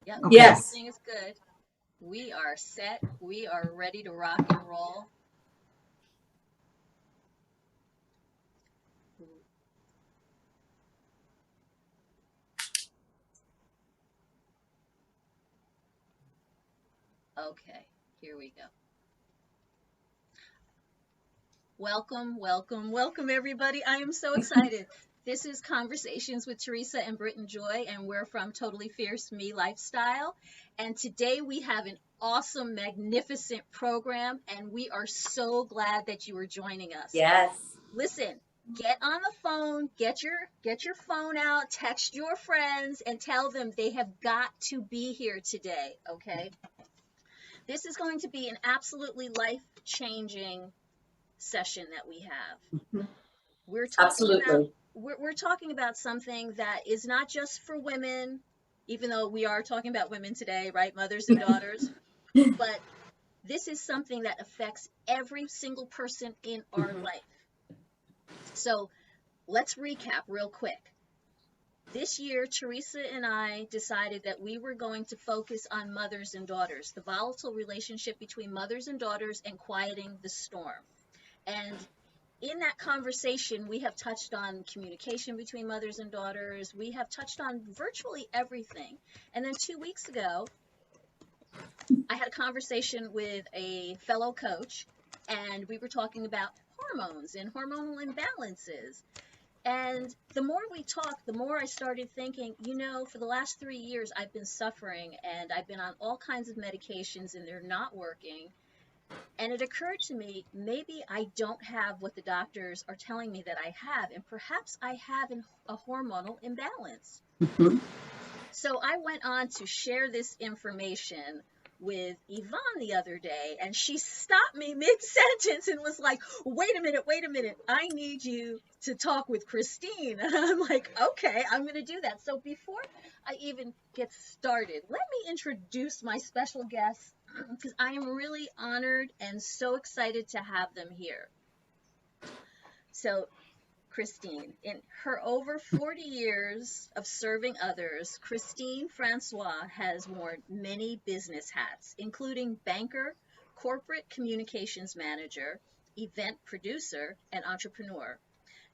Yep, Okay. Yes. everything is good. We are set. We are ready to rock and roll. Okay, here we go. Welcome, welcome, welcome, everybody. I am so excited. This is Conversations with Teresa and Britt and Joy, and we're from Totally Fierce Me Lifestyle. And today we have an awesome, magnificent program, and we are so glad that you are joining us. Yes. Listen, get on the phone, get your phone out, text your friends, and tell them they have got to be here today, okay? This is going to be an absolutely life-changing session that we have. Mhm. We're talking about Absolutely. we're talking about something that is not just for women, even though we are talking about women today, right? Mothers and daughters. But this is something that affects every single person in our life. So let's recap real quick. This year, Teresa and I decided that we were going to focus on mothers and daughters, the volatile relationship between mothers and daughters, and quieting the storm. And in that conversation, we have touched on communication between mothers and daughters. We have touched on virtually everything. And then 2 weeks ago, I had a conversation with a fellow coach, and we were talking about hormones and hormonal imbalances. And the more we talked, the more I started thinking, for the last 3 years, I've been suffering and I've been on all kinds of medications and they're not working. And it occurred to me, maybe I don't have what the doctors are telling me that I have, and perhaps I have a hormonal imbalance. Mhm. So I went on to share this information with Yvonne the other day, and she stopped me mid-sentence and was like, wait a minute, I need you to talk with Christine. And I'm like, okay, I'm going to do that. So before I even get started, let me introduce my special guests, because I am really honored and so excited to have them here. So Christine, in her over 40 years of serving others, Christine Francois has worn many business hats, including banker, corporate communications manager, event producer, and entrepreneur.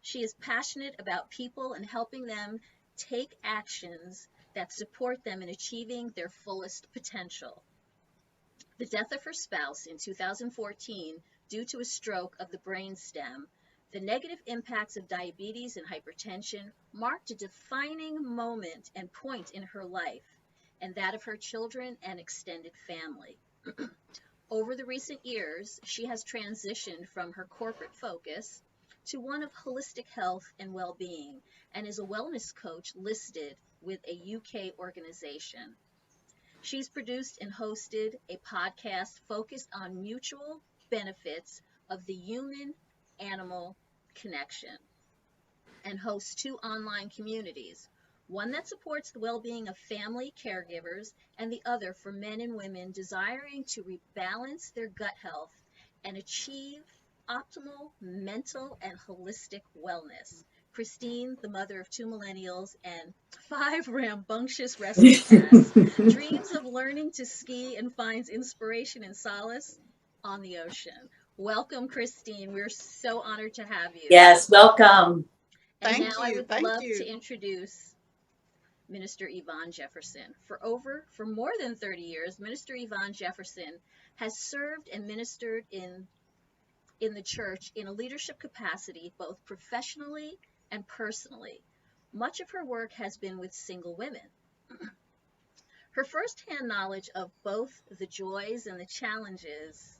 She is passionate about people and helping them take actions that support them in achieving their fullest potential. The death of her spouse in 2014 due to a stroke of the brainstem, the negative impacts of diabetes and hypertension marked a defining moment and point in her life and that of her children and extended family. Over the recent years, she has transitioned from her corporate focus to one of holistic health and well-being and is a wellness coach listed with a UK organization. She's produced and hosted a podcast focused on mutual benefits of the human-animal connection and hosts 2 online communities, one that supports the well-being of family caregivers and the other for men and women desiring to rebalance their gut health and achieve optimal mental and holistic wellness. Christine, the mother of 2 millennials and 5 rambunctious rescue cats, dreams of learning to ski and finds inspiration and solace on the ocean. Welcome, Christine. We're so honored to have you. Yes, welcome. And Thank now I you. would Thank love to you. introduce Minister Yvonne Jefferson. For more than 30 years, Minister Yvonne Jefferson has served and ministered in the church in a leadership capacity, both professionally and personally. Much of her work has been with single women. Her firsthand knowledge of both the joys and the challenges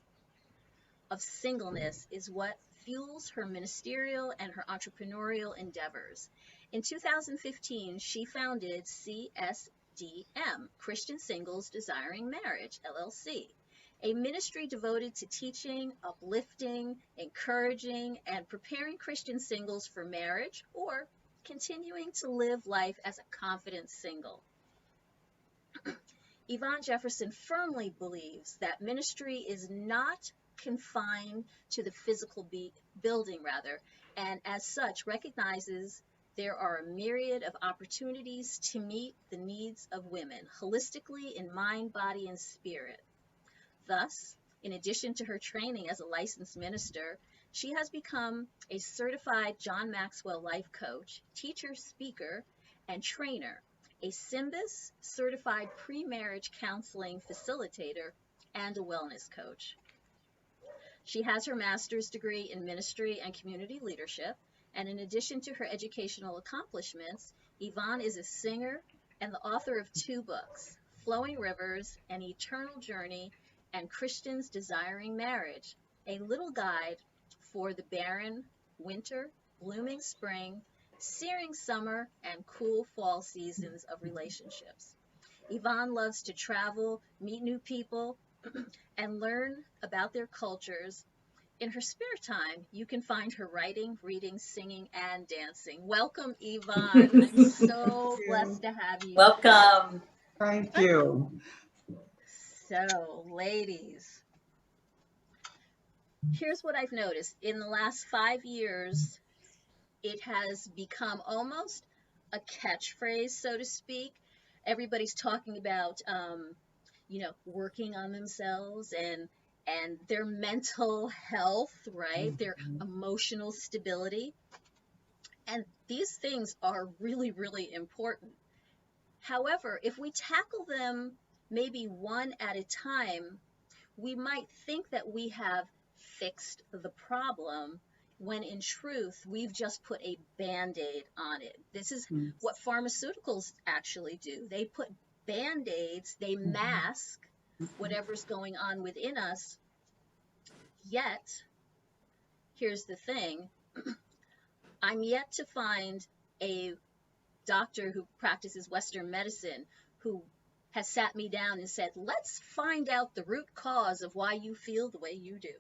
of singleness is what fuels her ministerial and her entrepreneurial endeavors. In 2015, she founded CSDM, Christian Singles Desiring Marriage, LLC, a ministry devoted to teaching, uplifting, encouraging, and preparing Christian singles for marriage or continuing to live life as a confident single. Yvonne Jefferson firmly believes that ministry is not confined to the physical building, and as such recognizes there are a myriad of opportunities to meet the needs of women holistically in mind, body, and spirit. Thus, in addition to her training as a licensed minister, she has become a certified John Maxwell life coach, teacher, speaker, and trainer, a SYMBIS certified pre-marriage counseling facilitator, and a wellness coach. She has her master's degree in ministry and community leadership, and in addition to her educational accomplishments, Yvonne is a singer and the author of 2 books, Flowing Rivers, An Eternal Journey, and Christians Desiring Marriage, a little guide for the barren winter, blooming spring, searing summer, and cool fall seasons of relationships. Yvonne loves to travel, meet new people, and learn about their cultures. In her spare time, you can find her writing, reading, singing, and dancing. Welcome, Yvonne. I'm so blessed to have you. Welcome. Thank you. So, ladies, here's what I've noticed. In the last 5 years, it has become almost a catchphrase, so to speak. Everybody's talking about, working on themselves and their mental health, right? Their emotional stability. And these things are really, really important. However, if we tackle them maybe one at a time, we might think that we have fixed the problem when in truth we've just put a band-aid on it. This is what pharmaceuticals actually do. They put band-aids, they mask whatever's going on within us. Yet, here's the thing, I'm yet to find a doctor who practices Western medicine who has sat me down and said, let's find out the root cause of why you feel the way you do.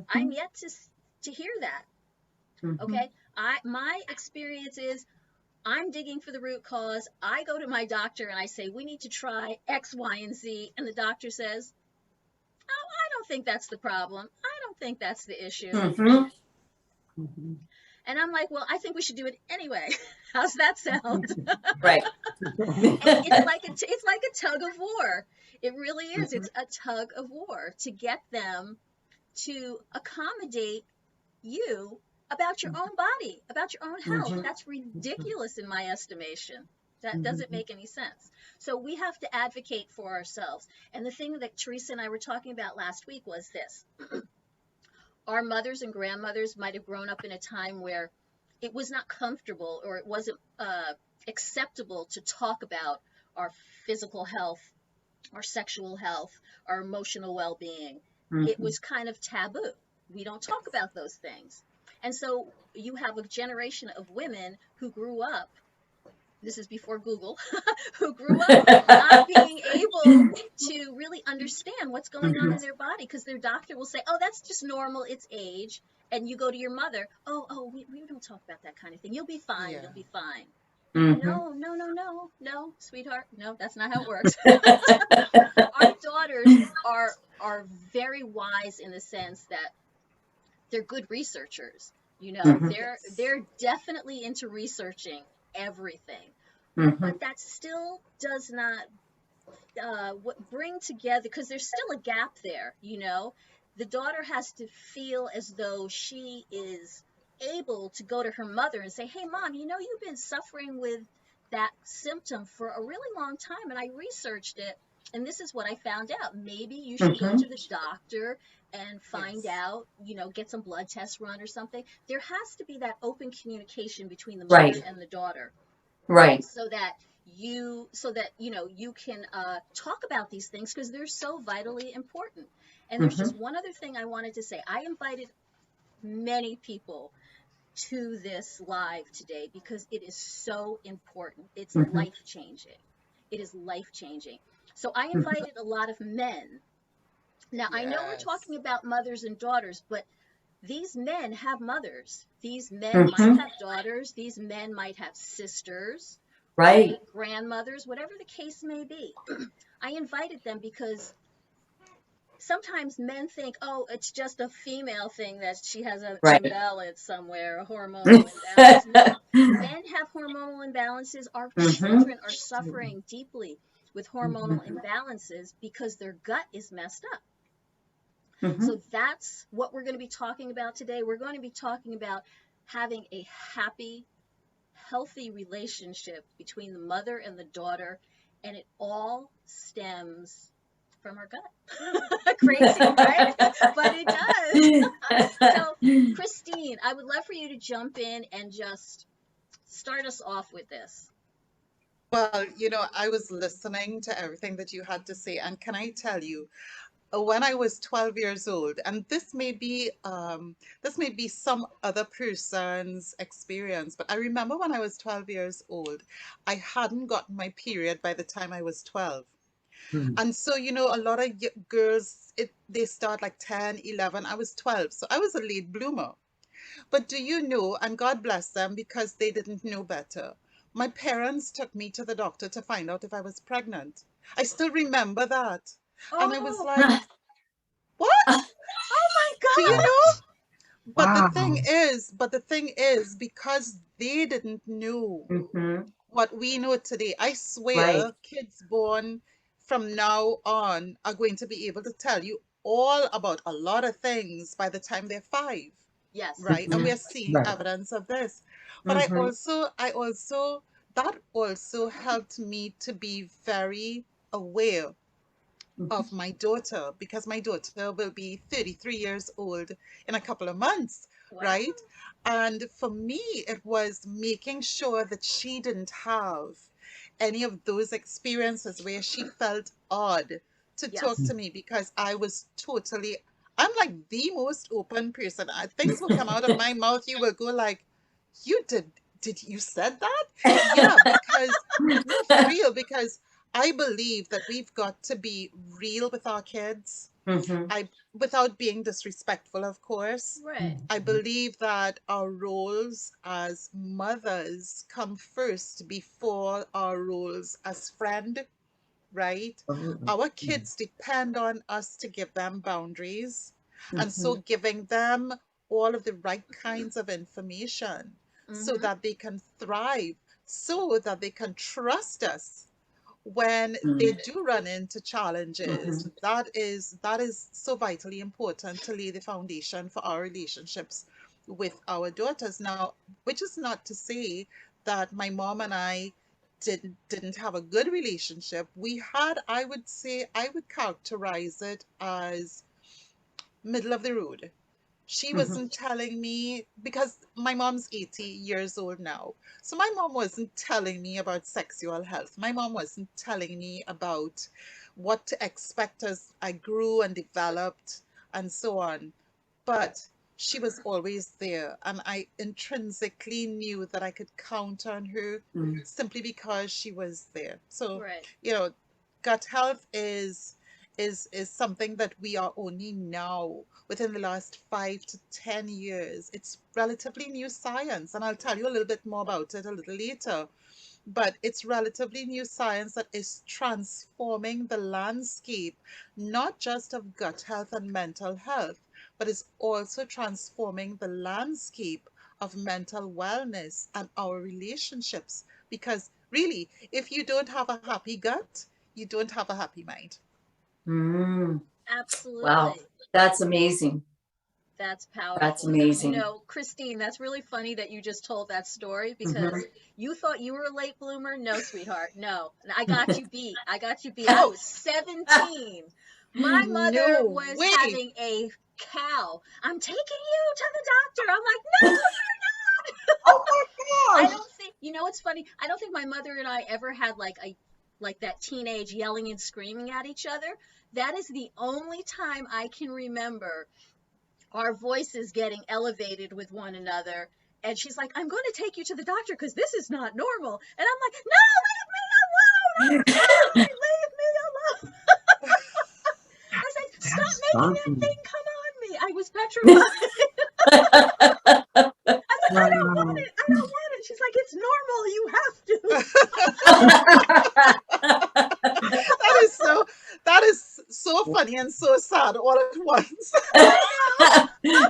I'm yet to hear that. Okay, my experience is I'm digging for the root cause. I go to my doctor and I say, we need to try X, Y, and Z. And the doctor says, oh, I don't think that's the problem. I don't think that's the issue. And I'm like, well, I think we should do it anyway. How's that sound? Right. And it's like a tug of war. It really is. It's a tug of war to get them to accommodate you about your own body, about your own health. That's ridiculous in my estimation. That doesn't make any sense. So we have to advocate for ourselves. And the thing that Teresa and I were talking about last week was this. Our mothers and grandmothers might have grown up in a time where it was not comfortable or it wasn't acceptable to talk about our physical health, our sexual health, our emotional well-being. It was kind of taboo. We don't talk about those things. And so you have a generation of women who grew up, this is before Google, who grew up not being able to really understand what's going on in their body because their doctor will say, oh, that's just normal, it's age. And you go to your mother, we don't talk about that kind of thing. You'll be fine, you'll be fine. No, sweetheart, no, that's not how it works. Our daughters are very wise in the sense that they're good researchers. They're definitely into researching everything, but that still does not bring together, because there's still a gap there. The daughter has to feel as though she is able to go to her mother and say, hey mom, you've been suffering with that symptom for a really long time and I researched it and this is what I found out. Maybe you should go to the doctor and find out, get some blood tests run or something. There has to be that open communication between the mother and the daughter. Right. So that you can talk about these things because they're so vitally important. And there's just one other thing I wanted to say. I invited many people to this live today because it is so important. It's life-changing. It is life-changing. So I invited a lot of men. Now, I know we're talking about mothers and daughters, but these men have mothers. These men might have daughters. These men might have sisters, right? Grandmothers, whatever the case may be. I invited them because sometimes men think, oh, it's just a female thing that she has an Right. imbalance somewhere, a hormonal imbalance. No, men have hormonal imbalances. Our Mm-hmm. children are suffering deeply with hormonal imbalances because their gut is messed up. Mm-hmm. So that's what we're going to be talking about today. We're going to be talking about having a happy, healthy relationship between the mother and the daughter, and it all stems from our gut. Crazy, right? But it does. So, Christine, I would love for you to jump in and just start us off with this. Well, I was listening to everything that you had to say, and can I tell you, when I was 12 years old, and this may be some other person's experience, but I remember when I was 12 years old, I hadn't gotten my period by the time I was 12. And so, a lot of girls, they start like 10, 11. I was 12, so I was a late bloomer. But do you know, and God bless them because they didn't know better. My parents took me to the doctor to find out if I was pregnant. I still remember that. And I was Oh, like, what? oh my Do you God. know? Wow. But the thing is, because they didn't know Mm-hmm. what we know today, I Right. swear kids born from now on are going to be able to tell you all about a lot of things by the time they're 5, Yes. right? And we Mm-hmm. are seeing Right. evidence of this. But Mm-hmm. that also helped me to be very aware Mm-hmm. of my daughter because my daughter will be 33 years old in a couple of months, Wow. right? And for me, it was making sure that she didn't have any of those experiences where she felt odd to talk Yes. to me because I'm like the most open person. Things will come out of my mouth. You will go like, you did you said that? Yeah, because no, for real, because I believe that we've got to be real with our kids. Mm-hmm. I Without being disrespectful, of course. Right. I believe that our roles as mothers come first before our roles as friend, right? Absolutely. Our kids depend on us to give them boundaries. And Mm-hmm. so giving them all of the right kinds of information so Mm-hmm. that they can thrive, so that they can trust us when they Mm-hmm. do run into challenges. That is so vitally important to lay the foundation for our relationships with our daughters. Now, which is not to say that my mom and I didn't have a good relationship. We had, I would say, I would characterize it as middle of the road. She Mm-hmm. wasn't telling me because my mom's 80 years old now. So my mom wasn't telling me about sexual health. My mom wasn't telling me about what to expect as I grew and developed and so on. But she was always there, and I intrinsically knew that I could count on her Mm-hmm. simply because she was there. So, Right. you know, gut health is something that we are only now within the last 5 to 10 years. It's relatively new science, and I'll tell you a little bit more about it a little later. But it's relatively new science that is transforming the landscape, not just of gut health and mental health, but is also transforming the landscape of mental wellness and our relationships. Because really, if you don't have a happy gut, you don't have a happy mind. Mm. Wow. Absolutely. That's amazing. That's That's powerful. You amazing. know, Christine, that's really funny that you just told that story because Mm-hmm. you thought you were a late bloomer. No, sweetheart. No. I got you beat. I got you beat. I Oh, was 17. My mother no was way. having a cow. I'm taking you to the doctor. I'm like, no, Oh my I gosh. don't think, you know, it's funny. I don't think my mother and I ever had like that teenage yelling and screaming at each other. That is the only time I can remember our voices getting elevated with one another. And she's like, I'm going to take you to the doctor because this is not normal. And I'm like, no, leave me alone. I'm fine. Leave me alone. I was like, stop That's making that something. thing come on me. I was petrified. I was like, I don't want Wow. it. I don't want it. She's like, it's normal. You have to. That is so, that is so funny and so sad all at once. Yeah.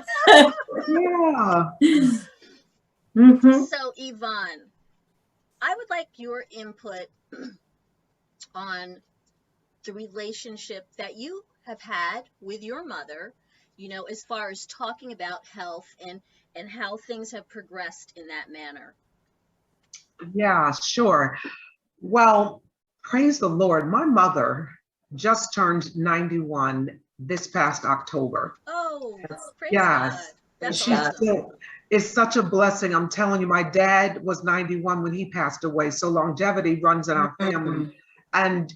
Mm-hmm. So, Yvonne, I would like your input on the relationship that you have had with your mother, as far as talking about health and how things have progressed in that manner. Yeah, sure. Well, praise the Lord. My mother just turned 91 this past October. Oh, praise Yes. God. That's She's awesome. still, it's such a blessing. I'm telling you, my dad was 91 when he passed away. So longevity runs in our family. And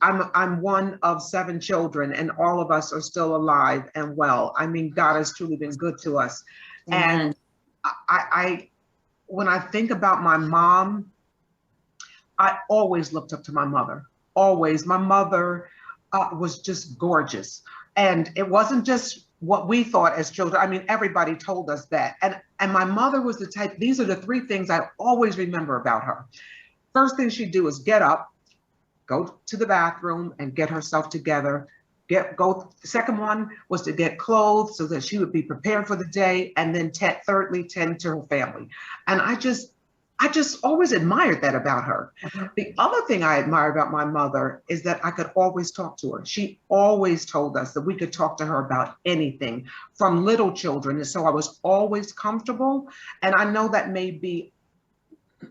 I'm one of 7 children, and all of us are still alive and well. I mean, God has truly been good to us. Amen. And I when I think about my mom, I always looked up to my mother. Always. My mother was just gorgeous. And it wasn't just what we thought as children. I mean, everybody told us that. And my mother was the type, these are the 3 things I always remember about her. First thing she'd do is get up, go to the bathroom and get herself together. The second one was to get clothes so that she would be prepared for the day. And then thirdly, tend to her family. And I just always admired that about her. The other thing I admire about my mother is that I could always talk to her. She always told us that we could talk to her about anything from little children. And so I was always comfortable. And I know that maybe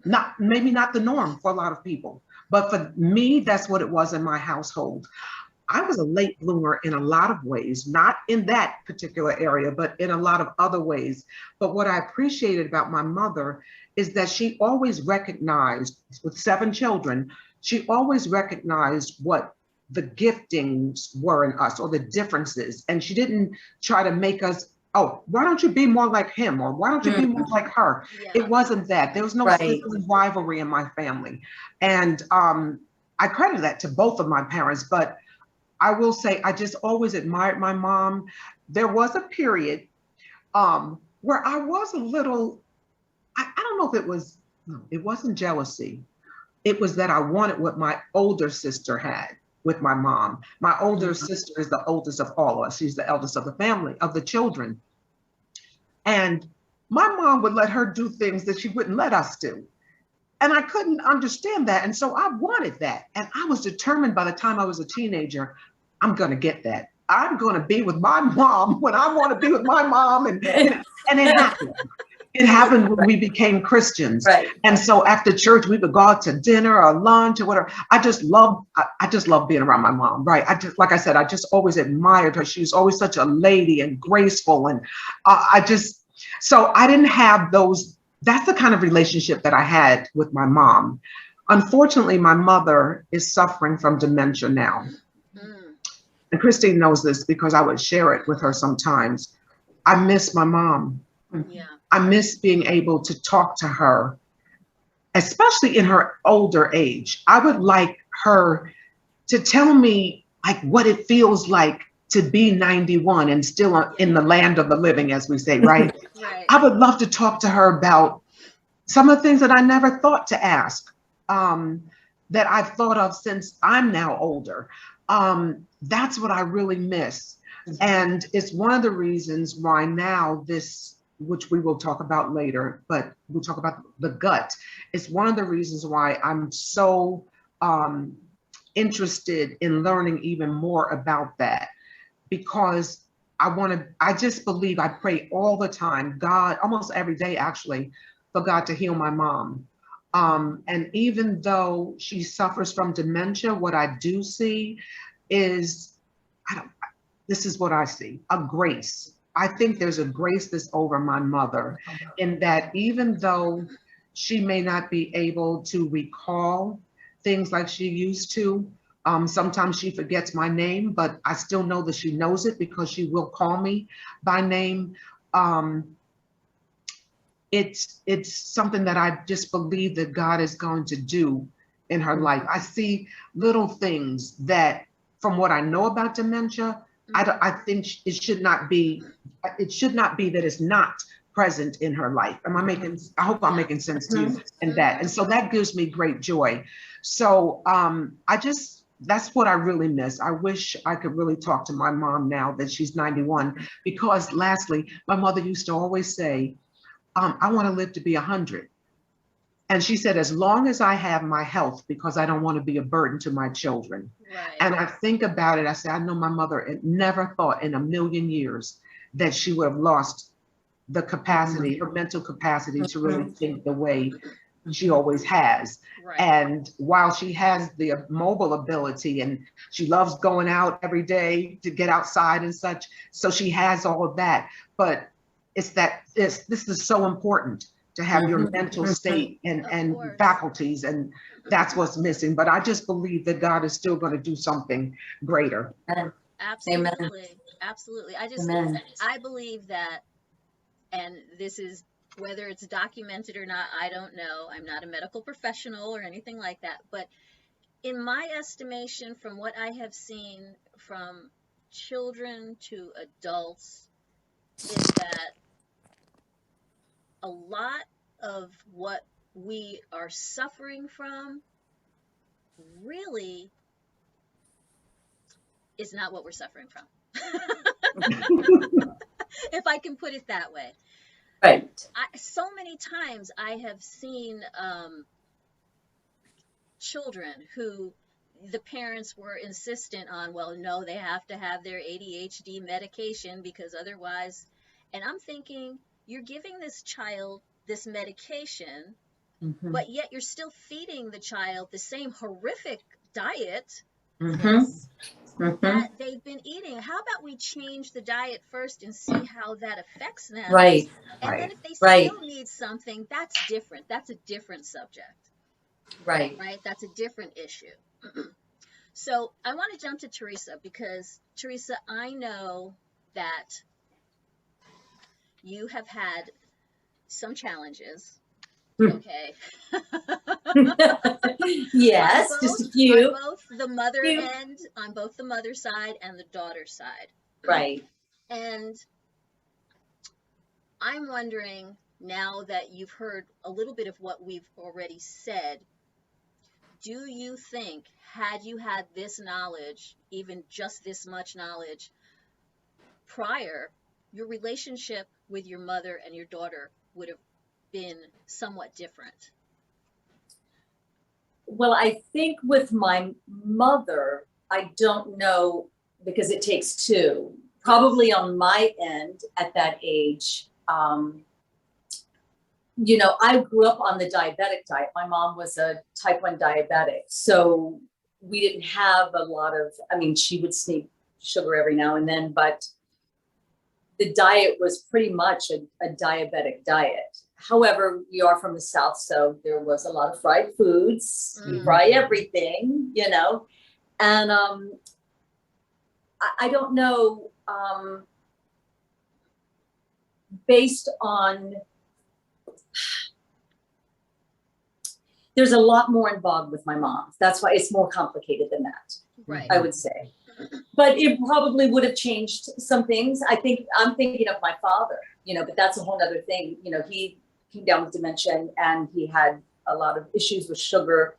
not the norm for a lot of people, but for me, that's what it was in my household. I was a late bloomer in a lot of ways, not in that particular area, but in a lot of other ways. But what I appreciated about my mother is that she always recognized, with 7 children, she always recognized what the giftings were in us or the differences. And she didn't try to make us, oh, why don't you be more like him? Or why don't you be more like her? Yeah. It wasn't that. There was no sibling rivalry in my family. And I credit that to both of my parents, but I will say, I just always admired my mom. There was a period where I was a little, I don't know if it wasn't jealousy. It was that I wanted what my older sister had with my mom. My older sister is the oldest of all of us. She's the eldest of the family, of the children. And my mom would let her do things that she wouldn't let us do. And I couldn't understand that. And so I wanted that. And I was determined by the time I was a teenager, I'm going to get that. I'm going to be with my mom when I want to be with my mom. And it happened. It happened when we became Christians. Right. And so after church, we would go out to dinner or lunch or whatever. I just love being around my mom. Right. Like I said, I just always admired her. She was always such a lady and graceful. And so I didn't have those. That's the kind of relationship that I had with my mom. Unfortunately, my mother is suffering from dementia now. And Christine knows this because I would share it with her sometimes. I miss my mom. Yeah. I miss being able to talk to her, especially in her older age. I would like her to tell me like what it feels like to be 91 and still in the land of the living, as we say, right? Right. I would love to talk to her about some of the things that I never thought to ask, that I've thought of since I'm now older. That's what I really miss. And it's one of the reasons why now this, which we will talk about later, but we'll talk about the gut. It's one of the reasons why I'm so interested in learning even more about that, because I just believe, I pray all the time, God, almost every day actually, for God to heal my mom. And even though she suffers from dementia, what I do see is, this is what I see, a grace. I think there's a grace that's over my mother, in that even though she may not be able to recall things like she used to, sometimes she forgets my name, but I still know that she knows it because she will call me by name. It's something that I just believe that God is going to do in her life. I see little things that, from what I know about dementia, I think it should not be that it's not present in her life. I hope I'm making sense to you in that. And so that gives me great joy. So I just that's what I really miss. I wish I could really talk to my mom now that she's 91, because lastly, my mother used to always say, I want to live to be 100. And she said, as long as I have my health, because I don't want to be a burden to my children. Right. And I think about it, I say, I know my mother never thought in a million years that she would have lost the capacity, her mental capacity to really think the way she always has. Right. And while she has the mobile ability and she loves going out every day to get outside and such, so she has all of that. But this is so important to have your mental state and faculties, and that's what's missing. But I just believe that God is still going to do something greater. Absolutely. Absolutely. Amen. I believe that, and this is, whether it's documented or not, I don't know. I'm not a medical professional or anything like that. But in my estimation, from what I have seen from children to adults, is that a lot of what we are suffering from really is not what we're suffering from. If I can put it that way. Right. So many times I have seen children who the parents were insistent on, well, no, they have to have their ADHD medication because otherwise, and I'm thinking, you're giving this child this medication, but yet you're still feeding the child the same horrific diet that they've been eating. How about we change the diet first and see how that affects them? Right. And then if they still need something, that's different. That's a different subject. Right. Right? That's a different issue. So I want to jump to Teresa, because Teresa, I know that you have had some challenges. Okay. Yes, just a few. On both the mother end, on both the mother side and the daughter side. Right. And I'm wondering, now that you've heard a little bit of what we've already said, do you think, had you had this knowledge, even just this much knowledge prior, your relationship with your mother and your daughter would have been somewhat different? Well, I think with my mother, I don't know, because it takes two. Probably on my end at that age, I grew up on the diabetic diet. My mom was a type 1 diabetic. So we didn't have a lot of, she would sneak sugar every now and then, but the diet was pretty much a diabetic diet. However, we are from the South, so there was a lot of fried foods. You fry everything, and I don't know, based on, there's a lot more involved with my mom. That's why it's more complicated than that, right? I would say. But it probably would have changed some things. I'm thinking of my father, but that's a whole other thing. He came down with dementia, and he had a lot of issues with sugar.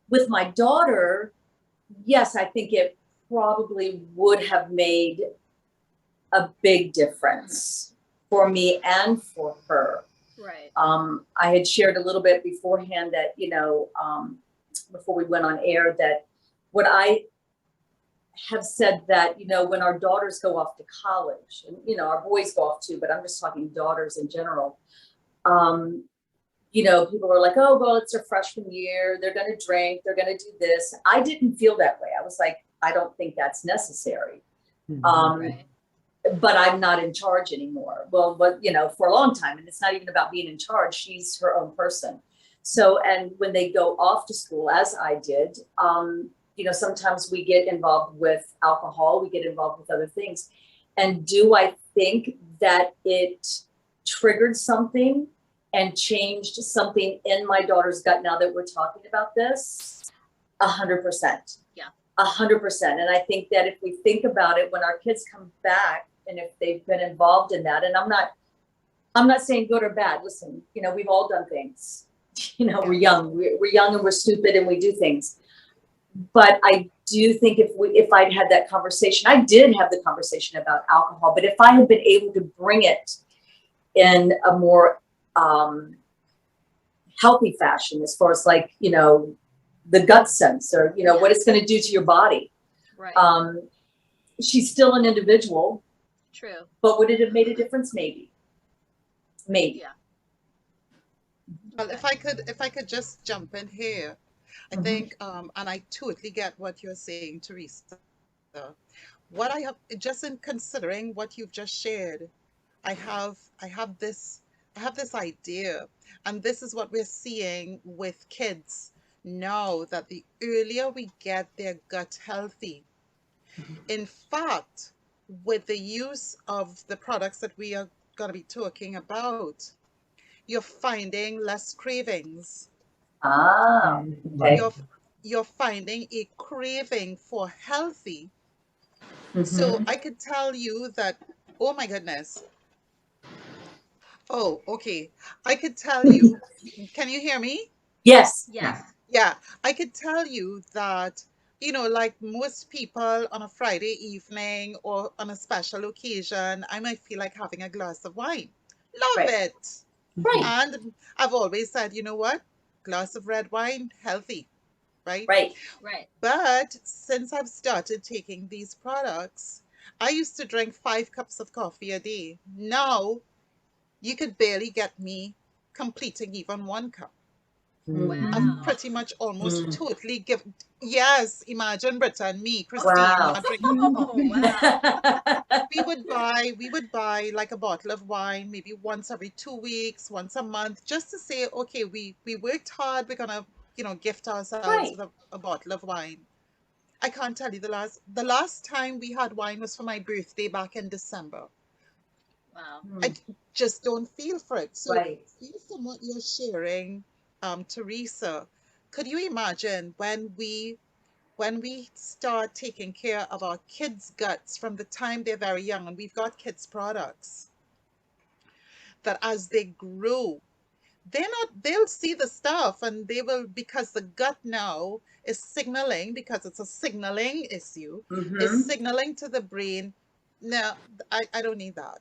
With my daughter, yes, I think it probably would have made a big difference for me and for her. Right. I had shared a little bit beforehand that, before we went on air, that what I have said that, when our daughters go off to college, and, our boys go off too, but I'm just talking daughters in general. People are like, oh, well, it's their freshman year. They're going to drink. They're going to do this. I didn't feel that way. I was like, I don't think that's necessary. Right. But I'm not in charge anymore. Well, but, for a long time, and it's not even about being in charge. She's her own person. So, and when they go off to school, as I did, sometimes we get involved with alcohol, we get involved with other things. And do I think that it triggered something and changed something in my daughter's gut now that we're talking about this? 100%. Yeah. 100%. And I think that if we think about it, when our kids come back, and if they've been involved in that, and I'm not saying good or bad. Listen, we've all done things, We're young. We're young and we're stupid and we do things. But I do think if I'd had that conversation, I did have the conversation about alcohol, but if I had been able to bring it in a more healthy fashion, as far as like, the gut sense, or, what it's going to do to your body. Right. She's still an individual. True. But would it have made a difference? Maybe. Yeah. Well, if I could just jump in here, I think, and I totally get what you're saying, Teresa. What I have, just in considering what you've just shared, I have I have this I have this idea, and this is what we're seeing with kids now, that the earlier we get their gut healthy, in fact, with the use of the products that we are going to be talking about, you're finding less cravings. Ah, okay. You're finding a craving for healthy. So Mm-hmm. I could tell you that, oh my goodness. Oh, okay. I could tell you, can you hear me? Yes. Yes. Yeah, I could tell you that, like most people on a Friday evening or on a special occasion, I might feel like having a glass of wine. Love Right. it. Right. And I've always said, you know what? Glass of red wine, healthy, right? Right. Right. But since I've started taking these products, I used to drink 5 cups of coffee a day. Now you could barely get me completing even 1 cup. I've Wow. pretty much almost totally yes, imagine Britta and me, Christine, Wow. not drinking Oh, coffee. wow. We would buy like a bottle of wine maybe once every 2 weeks, once a month, just to say, okay, we worked hard, we're gonna, gift ourselves Right. with a bottle of wine. I can't tell you the last time we had wine was for my birthday back in December. Wow. Just don't feel for it. So Right. based on what you're sharing, Teresa, could you imagine when we start taking care of our kids' guts from the time they're very young, and we've got kids' products, that as they grow, they'll see the stuff, and they will, because the gut now is signaling, because it's a signaling issue, is Mm-hmm. signaling to the brain, no, I don't need that,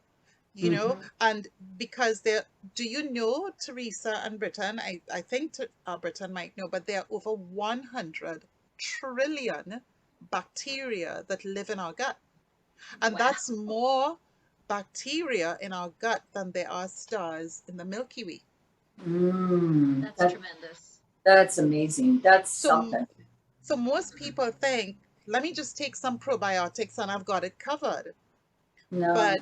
Mm-hmm. and because there, do you know, Teresa and Britain, I think Britain might know, but there are over 100 trillion bacteria that live in our gut, and Wow. that's more bacteria in our gut than there are stars in the Milky Way. That's tremendous. That's amazing. That's So, something. so most people think, let me just take some probiotics and I've got it covered. No. But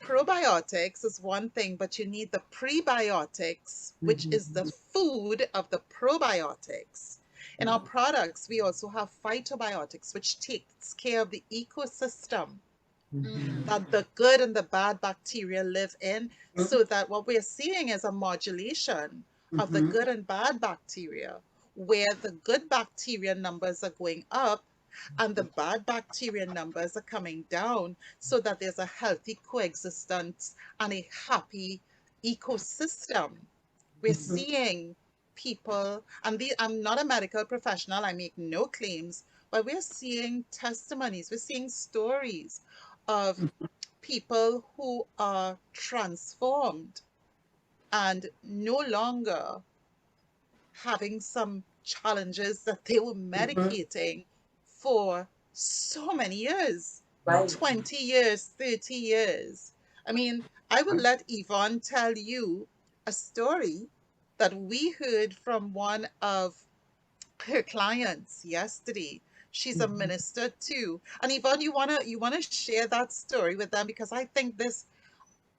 probiotics is one thing, but you need the prebiotics, which is the food of the probiotics. In our products, we also have phytobiotics, which takes care of the ecosystem that the good and the bad bacteria live in, so that what we're seeing is a modulation of the Mm-hmm. good and bad bacteria, where the good bacteria numbers are going up and the bad bacteria numbers are coming down, so that there's a healthy coexistence and a happy ecosystem. We're Mm-hmm. seeing people, and I'm not a medical professional, I make no claims, but we're seeing testimonies, we're seeing stories of people who are transformed and no longer having some challenges that they were Mm-hmm. medicating for so many years, Right. 20 years, 30 years. I mean, I will let Yvonne tell you a story that we heard from one of her clients yesterday. She's a minister too. And Yvonne, you wanna share that story with them, because I think this,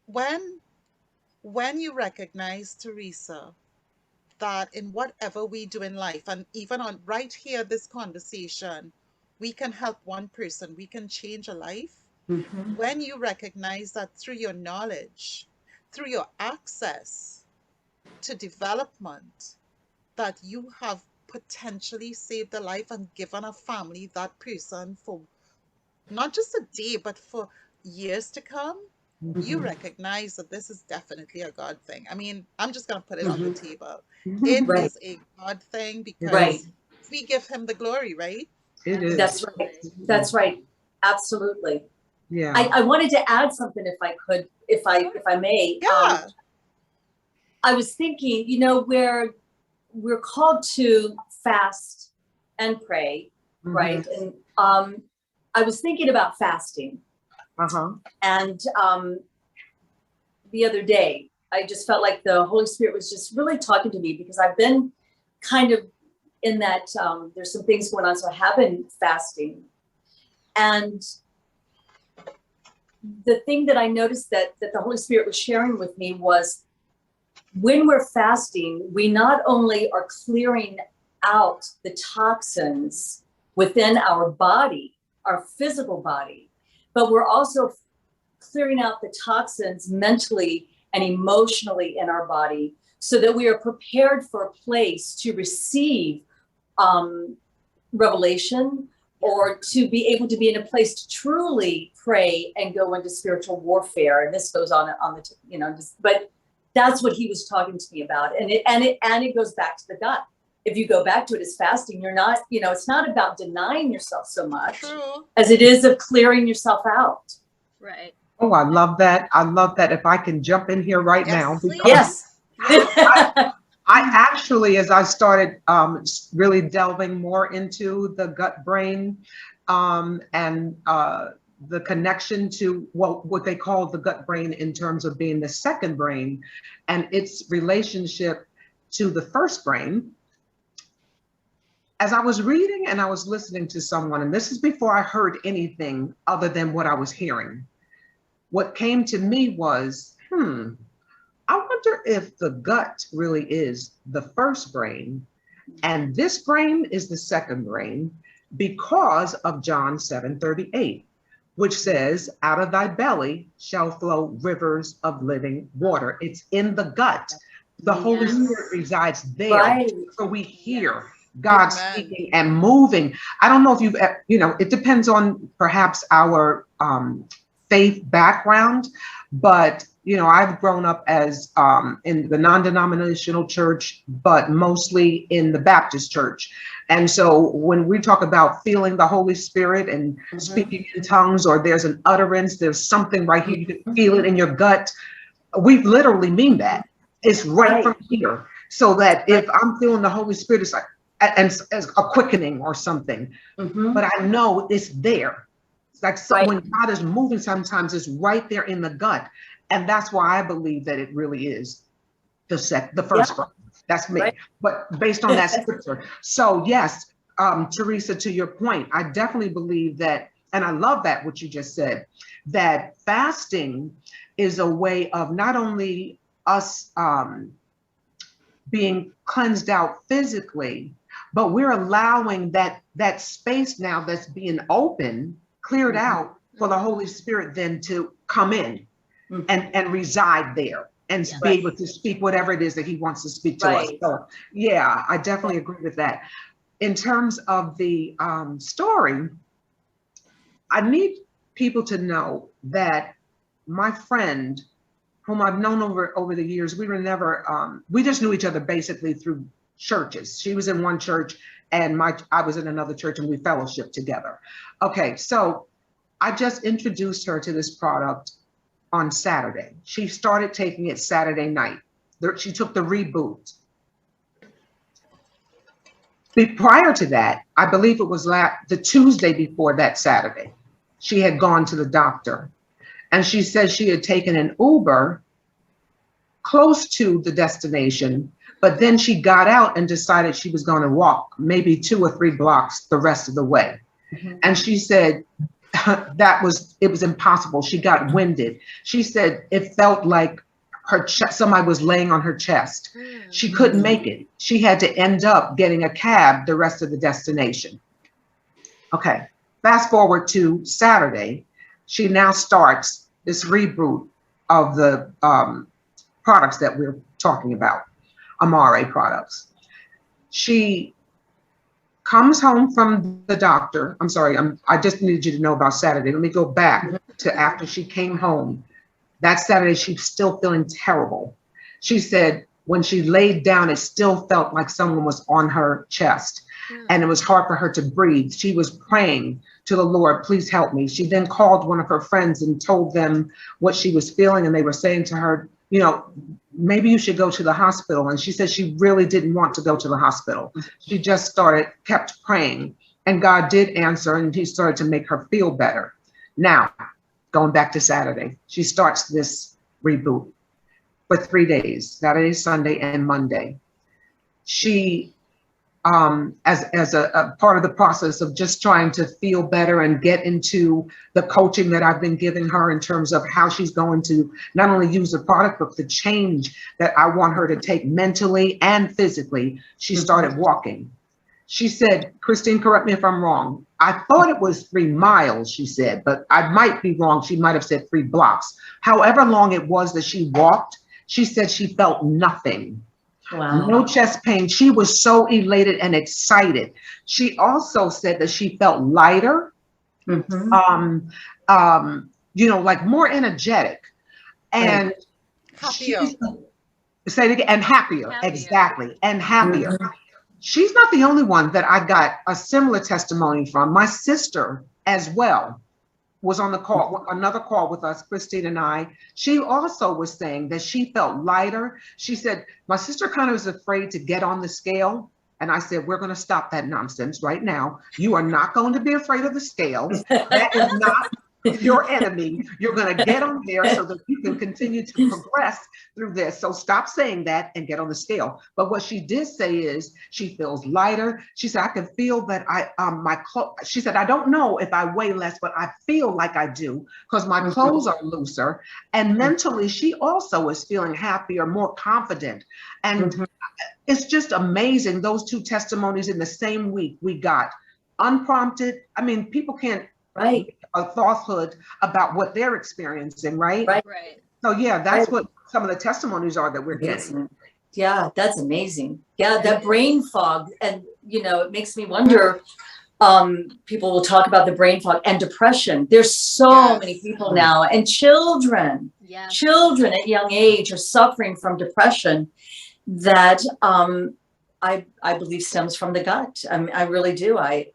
when you recognize, Teresa, that in whatever we do in life, and even on right here, this conversation, we can help one person, we can change a life. Mm-hmm. When you recognize that through your knowledge, through your access to development, that you have potentially saved a life and given a family that person for not just a day, but for years to come, you recognize that this is definitely a God thing. I mean, I'm just going to put it on the table. It Right. is a God thing Right. because we give him the glory, right? It is. That's right. That's right. Absolutely. Yeah. I wanted to add something if I could, if I may. Yeah. I was thinking, you know, where we're called to fast and pray, right? And I was thinking about fasting. And the other day, I just felt like the Holy Spirit was just really talking to me because I've been kind of in that, there's some things going on. So I have been fasting. And the thing that I noticed that the Holy Spirit was sharing with me was when we're fasting, we not only are clearing out the toxins within our body, our physical body, but we're also clearing out the toxins mentally and emotionally in our body so that we are prepared for a place to receive revelation or to be able to be in a place to truly pray and go into spiritual warfare. And this goes on the, you know, just, but that's what he was talking to me about. And it goes back to the gut. If you go back to it as fasting, you're not, you know, it's not about denying yourself so much as it is of clearing yourself out. Right. Oh, I love that. I love that. If I can jump in here right now. Yes. I actually, as I started really delving more into the gut brain and the connection to what they call the gut brain in terms of being the second brain and its relationship to the first brain. As I was reading and I was listening to someone, and this is before I heard anything other than what I was hearing, what came to me was, I wonder if the gut really is the first brain and this brain is the second brain because of John 7:38, which says, out of thy belly shall flow rivers of living water. It's in the gut. The Holy Spirit resides there. Right. So we hear God speaking and moving. I don't know if you've, you know, it depends on perhaps our faith background, but you know, I've grown up as in the non-denominational church, but mostly in the Baptist church. And so when we talk about feeling the Holy Spirit and speaking in tongues, or there's an utterance, there's something right here, you can feel it in your gut. We literally mean that. It's right from here. So that if I'm feeling the Holy Spirit, it's like, and as a quickening or something, but I know it's there. It's like when God is moving, sometimes it's right there in the gut. And that's why I believe that it really is the first brain. That's me. But based on that scripture. So yes, Teresa, to your point, I definitely believe that, and I love that what you just said, that fasting is a way of not only us being cleansed out physically, but we're allowing that space now that's being open, cleared out for the Holy Spirit then to come in and reside there and be able to speak whatever it is that he wants to speak to us. So yeah, I definitely agree with that. In terms of the story, I need people to know that my friend, whom I've known over the years, we were never, we just knew each other basically through churches. She was in one church and I was in another church and we fellowshiped together. Okay, so I just introduced her to this product on Saturday. She started taking it Saturday night. She took the reboot. Prior to that, I believe it was the Tuesday before that Saturday, she had gone to the doctor. And she said she had taken an Uber close to the destination, but then she got out and decided she was going to walk maybe 2 or 3 blocks the rest of the way. And she said it was impossible. She got winded. She said it felt like somebody was laying on her chest. She couldn't make it. She had to end up getting a cab the rest of the destination. Okay, fast forward to Saturday. She now starts this reboot of the products that we're talking about, Amare products. She comes home from the doctor. I'm sorry, I just needed you to know about Saturday. Let me go back to after she came home. That Saturday, she's still feeling terrible. She said when she laid down, it still felt like someone was on her chest and it was hard for her to breathe. She was praying to the Lord, please help me. She then called one of her friends and told them what she was feeling. And they were saying to her, you know, maybe you should go to the hospital. And she said she really didn't want to go to the hospital. She just kept praying, and God did answer, and he started to make her feel better. Now, going back to Saturday, she starts this reboot for 3 days, Saturday, Sunday, and Monday. She, as a part of the process of just trying to feel better and get into the coaching that I've been giving her in terms of how she's going to not only use the product, but the change that I want her to take mentally and physically, she started walking. She said, Christine, correct me if I'm wrong. I thought it was 3 miles, she said, but I might be wrong. She might have said 3 blocks. However long it was that she walked, she said she felt nothing. Wow. No chest pain. She was so elated and excited. She also said that she felt lighter, you know, like more energetic and happier. Say it again, and happier. Exactly. And happier. She's not the only one that I got a similar testimony from. My sister as well was on the call, another call with us, Christine and I. She also was saying that she felt lighter. She said, my sister kind of was afraid to get on the scale. And I said, we're going to stop that nonsense right now. You are not going to be afraid of the scales. That is not your enemy. You're going to get on there so that you can continue to progress through this. So stop saying that and get on the scale. But what she did say is she feels lighter. She said, I can feel that she said, I don't know if I weigh less, but I feel like I do because my clothes are looser. And mentally, she also is feeling happier, more confident. And it's just amazing. Those 2 testimonies in the same week we got unprompted. I mean, people can't a falsehood about what they're experiencing, right? So yeah, that's what some of the testimonies are that we're getting. Yeah, that's amazing. Yeah, that brain fog, and you know, it makes me wonder. People will talk about the brain fog and depression. There's so many people now, and children at young age are suffering from depression that I believe stems from the gut. I really do. I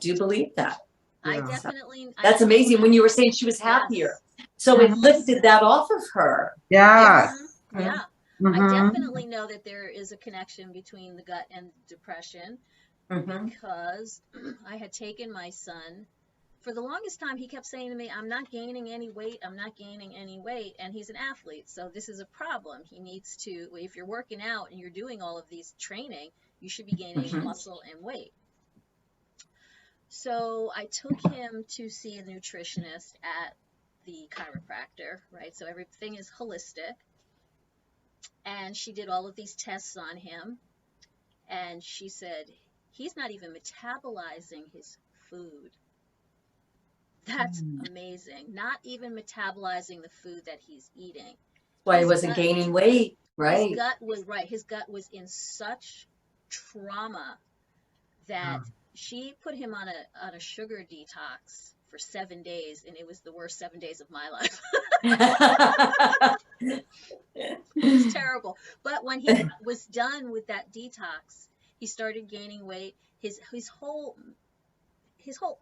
do believe that. That's amazing. When you were saying she was happier, so it lifted that off of her. Yeah. I definitely know that there is a connection between the gut and depression because I had taken my son. For the longest time, he kept saying to me, I'm not gaining any weight. I'm not gaining any weight. And he's an athlete. So this is a problem. He needs to, if you're working out and you're doing all of these training, you should be gaining muscle and weight. So I took him to see a nutritionist at the chiropractor, right? So everything is holistic. And she did all of these tests on him. And she said, he's not even metabolizing his food. That's amazing. Not even metabolizing the food that he's eating. Why he wasn't gaining weight, right? His gut was in such trauma that she put him on a sugar detox for 7 days, and it was the worst 7 days of my life. It was terrible. But when he was done with that detox, he started gaining weight. His whole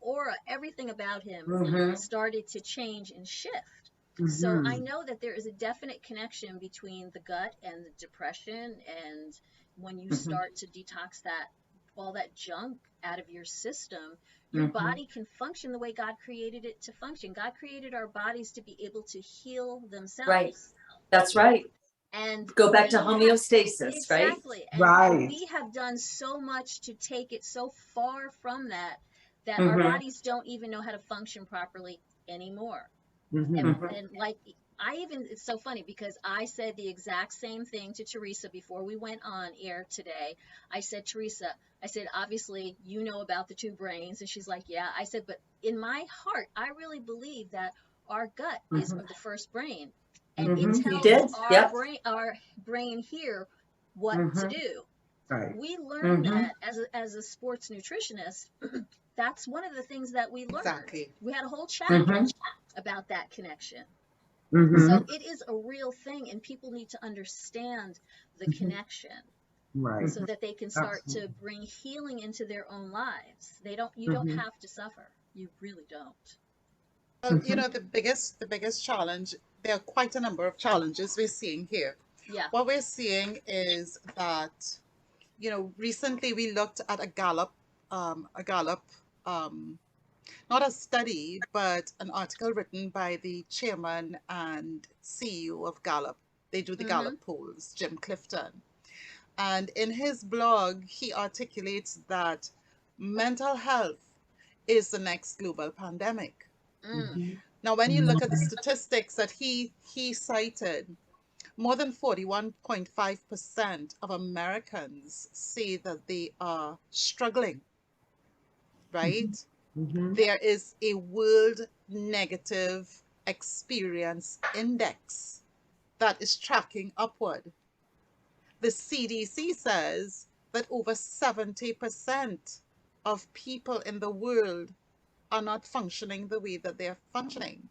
aura, everything about him started to change and shift. So I know that there is a definite connection between the gut and the depression, and when you start to detox all that junk out of your system, your body can function the way God created it to function. God created our bodies to be able to heal themselves. Right. That's right. And go back to homeostasis, right? Exactly. And we have done so much to take it so far from that our bodies don't even know how to function properly anymore. And like, it's so funny because I said the exact same thing to Teresa before we went on air today. I said, Teresa, obviously you know about the 2 brains. And she's like, yeah. I said, but in my heart, I really believe that our gut is the first brain. And it tells our brain here what to do. Right. We learned that as a sports nutritionist. That's one of the things that we learned. Exactly. We had a whole chapter about that connection. So Mm-hmm. it is a real thing, and people need to understand the Mm-hmm. connection Right. so that they can start to Absolutely. bring healing into their own lives. You don't Mm-hmm. have to suffer. You really don't. Well, Mm-hmm. the biggest challenge, there are quite a number of challenges we're seeing here. Yeah. What we're seeing is that, recently we looked at a Gallup, um, not a study, but an article written by the chairman and CEO of Gallup. They do the Mm-hmm. Gallup polls, Jim Clifton. And in his blog, he articulates that mental health is the next global pandemic. Mm. Now, when you look at the statistics that he cited, more than 41.5% of Americans say that they are struggling, Mm-hmm. right? Mm-hmm. There is a World Negative Experience Index that is tracking upward. The CDC says that over 70% of people in the world are not functioning the way that they're functioning.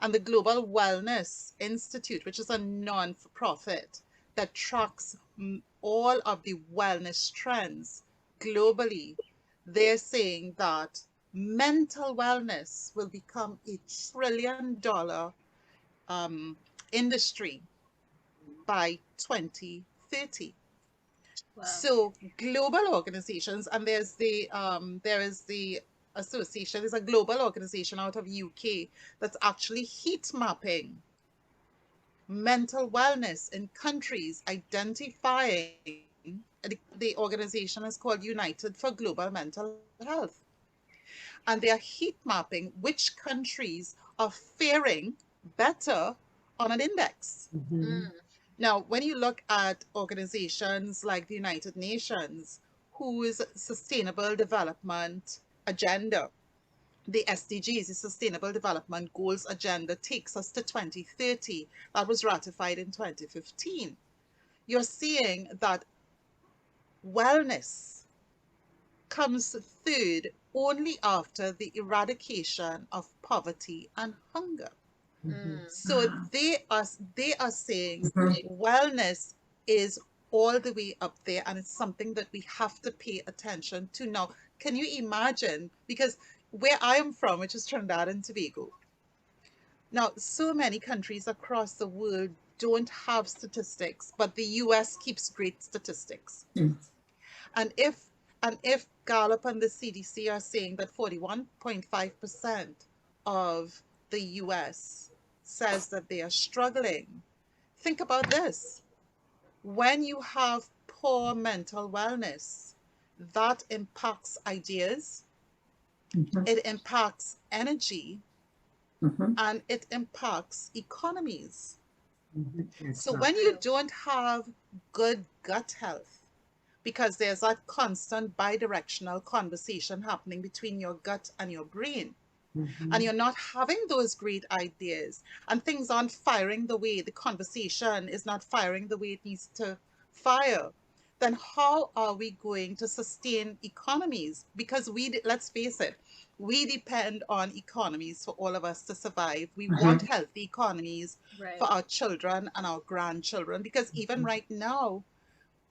And the Global Wellness Institute, which is a non-for-profit that tracks all of the wellness trends globally, they're saying that mental wellness will become a $1 trillion um, industry by 2030. Wow. So global organizations, and there is the association, there's a global organization out of UK that's actually heat mapping mental wellness in countries, identifying the organization is called United for Global Mental Health. And they are heat mapping which countries are faring better on an index. Mm-hmm. Mm. Now, when you look at organizations like the United Nations, whose Sustainable Development Agenda, the SDGs, the Sustainable Development Goals Agenda, takes us to 2030, that was ratified in 2015. You're seeing that wellness comes third only after the eradication of poverty and hunger. Mm. So they are saying Mhm. wellness is all the way up there, and it's something that we have to pay attention to. Now, can you imagine? Because where I am from, which is Trinidad and Tobago, now so many countries across the world don't have statistics, but the US keeps great statistics. Mm. And if Gallup and the CDC are saying that 41.5% of the US says that they are struggling, think about this. When you have poor mental wellness, that impacts ideas, Mhm. it impacts energy, Mhm. and it impacts economies. Mm-hmm. So So when Exactly. you true. don't have good gut health, because there's that constant bidirectional conversation happening between your gut and your brain, Mm-hmm. and you're not having those great ideas, and things aren't firing the way the conversation is not firing the way it needs to fire, then how are we going to sustain economies? Because let's face it, we depend on economies for all of us to survive. We want Mhm. healthy economies for Right. our children and our grandchildren, because even right now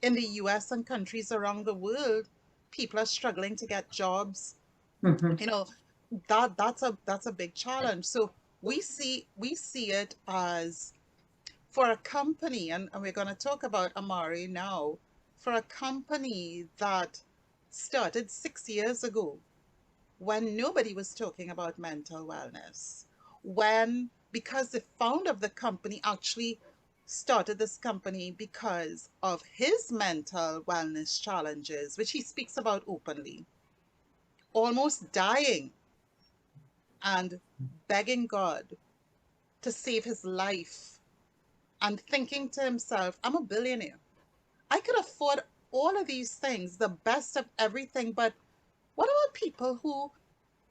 in the US and countries around the world, people are struggling to get jobs. Mhm. You know, that's a big challenge. So we see it as, for a company, and we're going to talk about Amari now, for a company that started 6 years ago when nobody was talking about mental wellness, when, because the founder of the company actually started this company because of his mental wellness challenges, which he speaks about openly, almost dying and begging God to save his life, and thinking to himself, I'm a billionaire. I could afford all of these things, the best of everything, but what about people who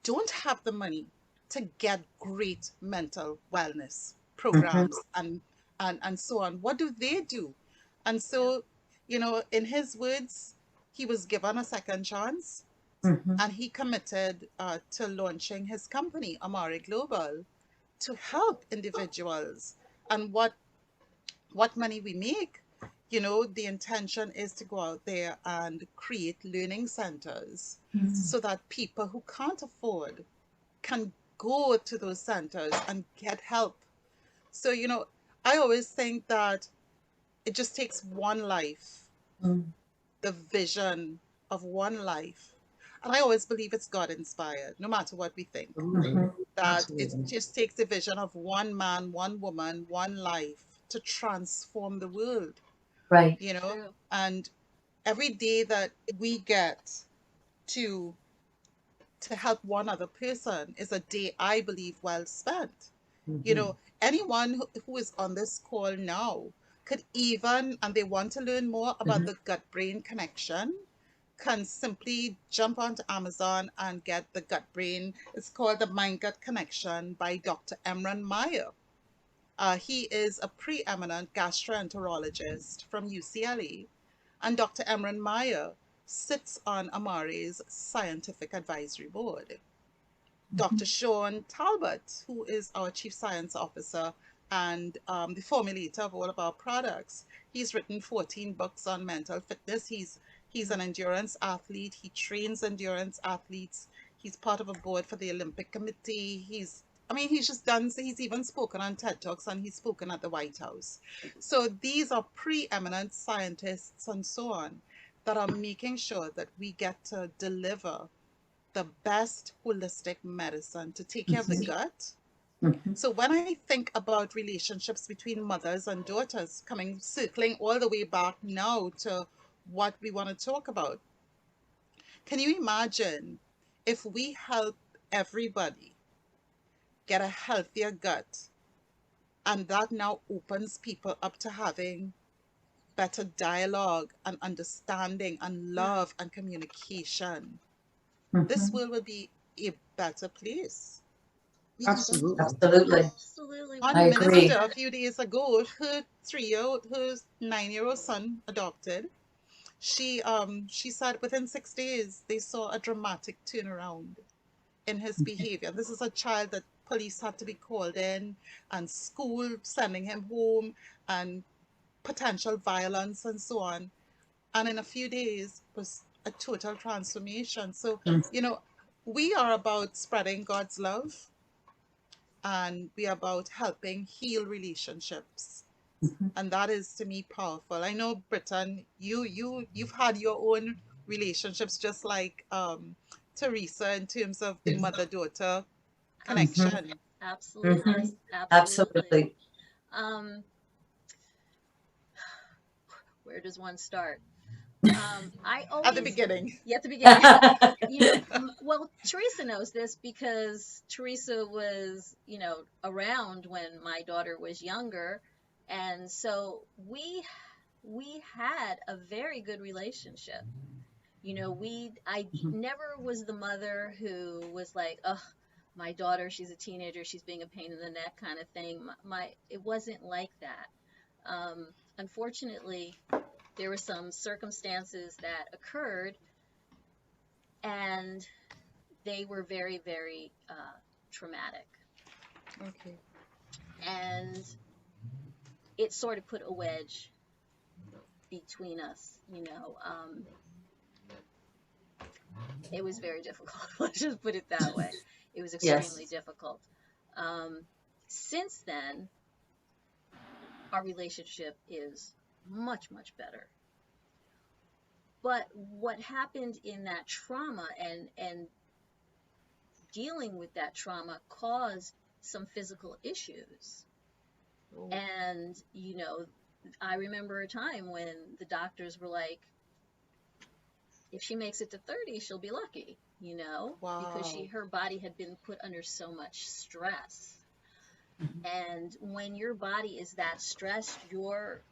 don't have the money to get great mental wellness Mhm. programs and so on? What do they do? And Yeah. so, in his words, he was given a second chance, Mhm. and he committed to launching his company, Amari Global. to help individuals. And what money we make, the intention is to go out there and create learning centers so that people who can't afford can go to those centers and get help. So, I always think that it just takes one life, Mm. the vision of one life. And I always believe it's God inspired, no matter what we think, Mhm. that it Absolutely. just takes the vision of one man, one woman, one life to transform the world, Right. True. and every day that we get to help one other person is a day, I believe, well spent. Mhm. Anyone who is on this call now could even, and they want to learn more about Mhm. the gut brain connection, can simply jump onto Amazon and get the gut brain. It's called the Mind Gut Connection by Dr. Emran Meyer. He is a preeminent gastroenterologist from UCLA, and Dr. Emran Meyer sits on Amari's scientific advisory board. Dr. Sean Talbot, who is our Chief Science Officer and the formulator of all of our products. He's written 14 books on mental fitness. He's an endurance athlete. He trains endurance athletes. He's part of a board for the Olympic Committee. He's just done, so he's even spoken on TED Talks, and he's spoken at the White House. So these are preeminent scientists and so on that are making sure that we get to deliver the best holistic medicine to take care of the Mhm. gut. Mhm. So when I think about relationships between mothers and daughters, circling all the way back now to what we want to talk about, can you imagine if we help everybody get a healthier gut, and that now opens people up to having better dialogue and understanding and love and communication? This Mhm. world will be a better place. Absolutely. Absolutely. Absolutely I One 100%. minister agree. a few days ago, her 9-year-old son adopted. She said within 6 days they saw a dramatic turnaround in his behavior. This is a child that police had to be called in, and school sending him home, and potential violence and so on. And in a few days was a total transformation. So, Mm. we are about spreading God's love, and we are about helping heal relationships. Mhm. And that is to me powerful. I know, Britton, you've had your own relationships just like Teresa, in terms of the Yes. mother-daughter Abs- Mhm. connection. Absolutely. Mhm. Absolutely. Absolutely. Um, where does one start? I At the always, beginning. yeah, at the beginning, well, Teresa knows this because Teresa was, around when my daughter was younger. And so we had a very good relationship. I Mhm. never was the mother who was like, oh, my daughter, she's a teenager, she's being a pain in the neck kind of thing. It wasn't like that. Unfortunately, there were some circumstances that occurred, and they were very, very traumatic. Okay. And it sort of put a wedge between us. It was very difficult. Let's just put it that way. It was extremely Yes. difficult. Um, since then, our relationship is much, much better. But what happened in that trauma, and dealing with that trauma, caused some physical issues. Oh, And, I remember a time when the doctors were like, if she makes it to 30, she'll be lucky, because wow. her body had been put under so much stress. Mhm. And when your body is that stressed, your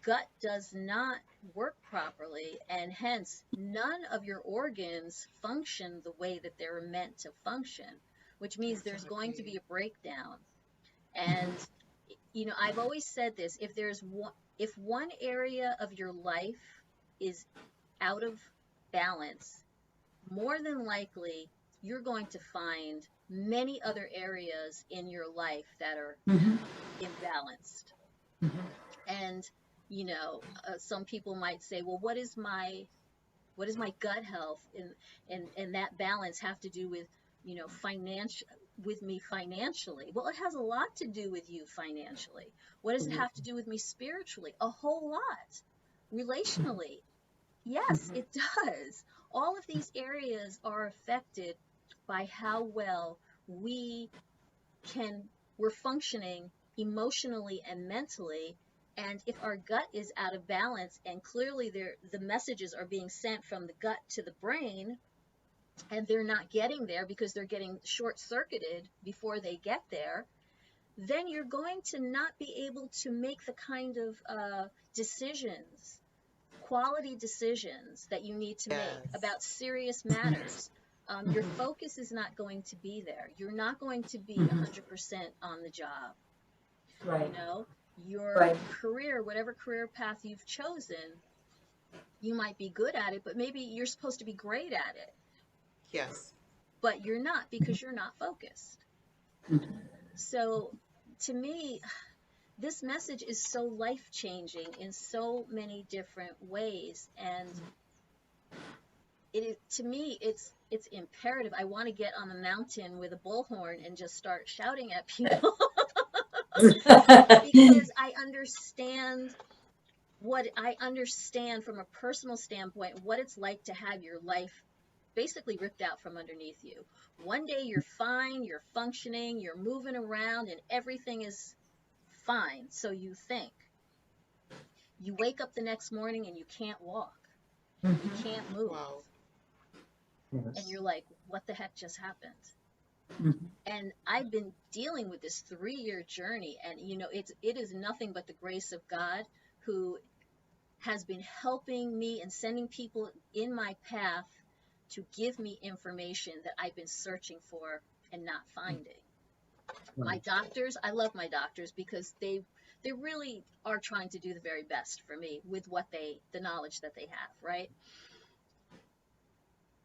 gut does not work properly, and hence none of your organs function the way that they're meant to function, which means there's going to be Exactly. a breakdown. And I've always said this, if one area of your life is out of balance, more than likely you're going to find many other areas in your life that are Mhm. imbalanced. Mhm. And, some people might say, well, what is my gut health and that balance have to do with, financial with me financially? Well, it has a lot to do with you financially. What does it have to do with me spiritually? A whole lot. Relationally, yes, Mhm. it does. All of these areas are affected by how well we can we're functioning emotionally and mentally. And if our gut is out of balance, and clearly the messages are being sent from the gut to the brain, and they're not getting there because they're getting short circuited before they get there, then you're going to not be able to make the kind of decisions, quality decisions that you need to make Yes. about serious matters. Your focus is not going to be there. You're not going to be Mhm. 100% on the job. You Right. know, your Right. career, whatever career path you've chosen, you might be good at it, but maybe you're supposed to be great at it, Yes. but you're not because you're not focused. Mhm. So to me, this message is so life changing in so many different ways. And it is, to me, it's imperative. I want to get on the mountain with a bullhorn and just start shouting at people because I understand from a personal standpoint what it's like to have your life basically ripped out from underneath you. One day you're fine, you're functioning, you're moving around, and everything is fine, so you think. You wake up the next morning and you can't walk, you Mhm. can't move, Wow. and Yes. you're like, what the heck just happened? Mhm. And I've been dealing with this 3-year journey, and it is nothing but the grace of God who has been helping me and sending people in my path to give me information that I've been searching for and not finding. My Right. doctors, I love my doctors because they really are trying to do the very best for me with the knowledge that they have, right?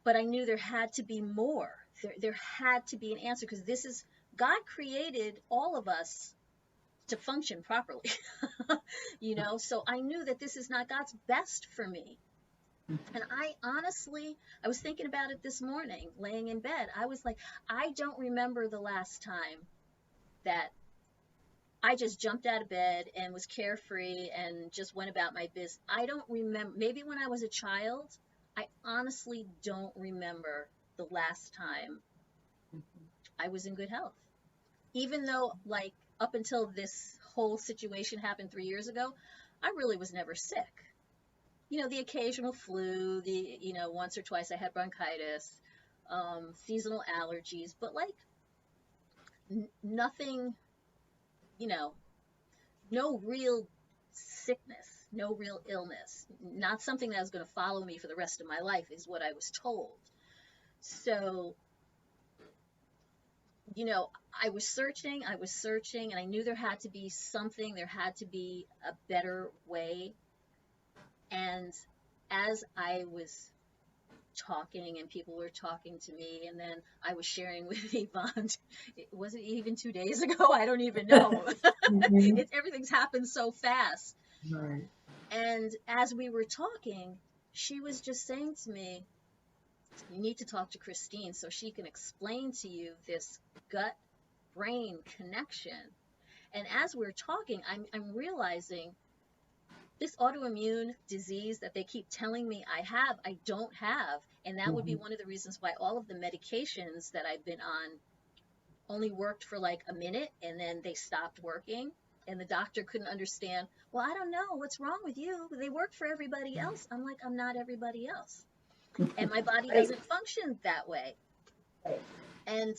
But I knew there had to be more. There had to be an answer because God created all of us to function properly. So I knew that this is not God's best for me. And I was thinking about it this morning, laying in bed. I was like, I don't remember the last time that I just jumped out of bed and was carefree and just went about my business. I don't remember, maybe when I was a child, I honestly don't remember the last time I was in good health. Even though, like, up until this whole situation happened 3 years ago, I really was never sick. The occasional flu, once or twice I had bronchitis, seasonal allergies, but like nothing, you know, no real sickness, no real illness, not something that was going to follow me for the rest of my life, is what I was told. So, you know, I was searching, and I knew there had to be something, there had to be a better way. And as I was talking and people were talking to me, and then I was sharing with Yvonne, it wasn't even 2 days ago, I don't even know. Mhm. Everything's happened so fast. Right. And as we were talking, she was just saying to me, you need to talk to Christine so she can explain to you this gut brain connection. And as we're talking, I'm realizing this autoimmune disease that they keep telling me I don't have. And that would be Mhm. one of the reasons why all of the medications that I've been on only worked for like a minute and then they stopped working. And the doctor couldn't understand, well, I don't know what's wrong with you. They work for everybody else. I'm like, I'm not everybody else. And my body Right. doesn't function that way. Right. And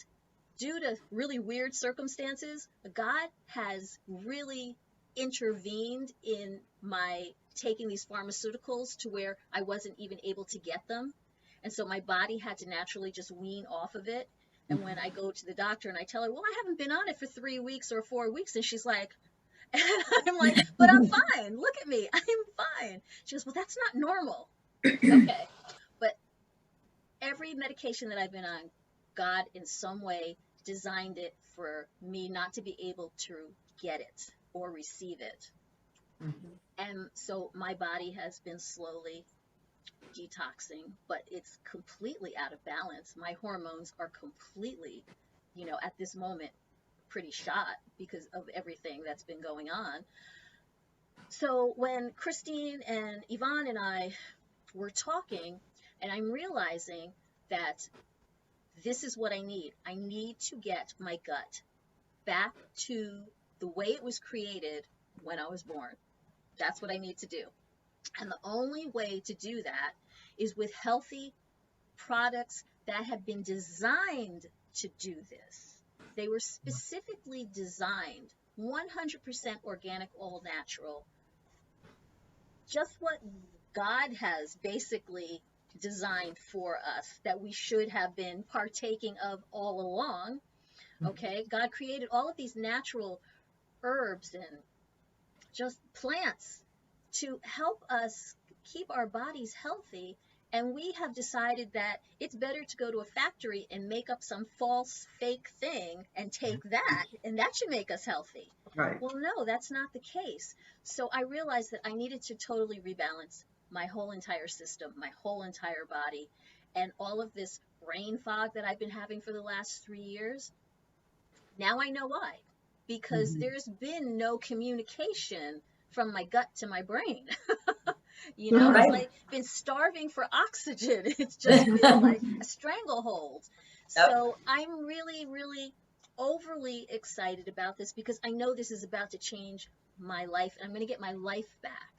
due to really weird circumstances, God has really intervened in my taking these pharmaceuticals to where I wasn't even able to get them. And so my body had to naturally just wean off of it. And when I go to the doctor and I tell her, well, I haven't been on it for 3 weeks or 4 weeks, and she's like, and I'm like, but I'm fine. Look at me. I'm fine. She goes, well, that's not normal. Okay. But every medication that I've been on, God in some way designed it for me not to be able to get it or receive it. Mhm. And so my body has been slowly detoxing, but it's completely out of balance. My hormones are completely, at this moment, pretty shot because of everything that's been going on. So when Christine and Yvonne and I were talking, and I'm realizing that this is what I need. I need to get my gut back to the way it was created when I was born. That's what I need to do. And the only way to do that is with healthy products that have been designed to do this. They were specifically designed 100% organic, all natural, just what God has basically designed for us that we should have been partaking of all along. Okay, God created all of these natural herbs and just plants to help us keep our bodies healthy. And we have decided that it's better to go to a factory and make up some false fake thing and take that, and that should make us healthy. Right. Well, no, that's not the case. So I realized that I needed to totally rebalance my whole entire system, my whole entire body, and all of this brain fog that I've been having for the last 3 years. Now I know why. Because there's been no communication from my gut to my brain. Right. It's like been starving for oxygen. It's just been like a stranglehold. Yep. So I'm really, really overly excited about this because I know this is about to change my life, and I'm going to get my life back.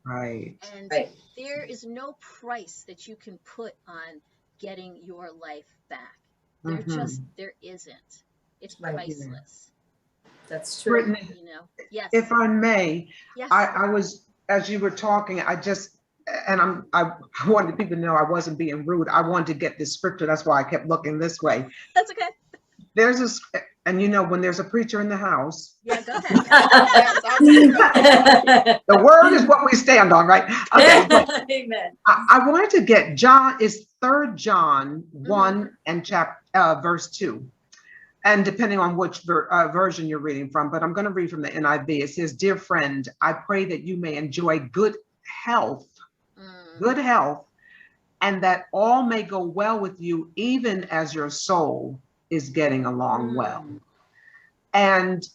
Right. And Right. there is no price that you can put on getting your life back. There isn't. It's Right. priceless. That's true. Brittany, Yes. if I may, Yes. I was, as you were talking, I wanted people to know I wasn't being rude. I wanted to get this scripture. That's why I kept looking this way. That's okay. There's and when there's a preacher in the house. Yeah, go ahead. Yes, absolutely. The word is what we stand on, right? Okay. Amen. I wanted to get is 3 John 1 and verse 2. And depending on which version you're reading from, but I'm going to read from the NIV. It says, "Dear friend, I pray that you may enjoy good health, and that all may go well with you, even as your soul is getting along well." And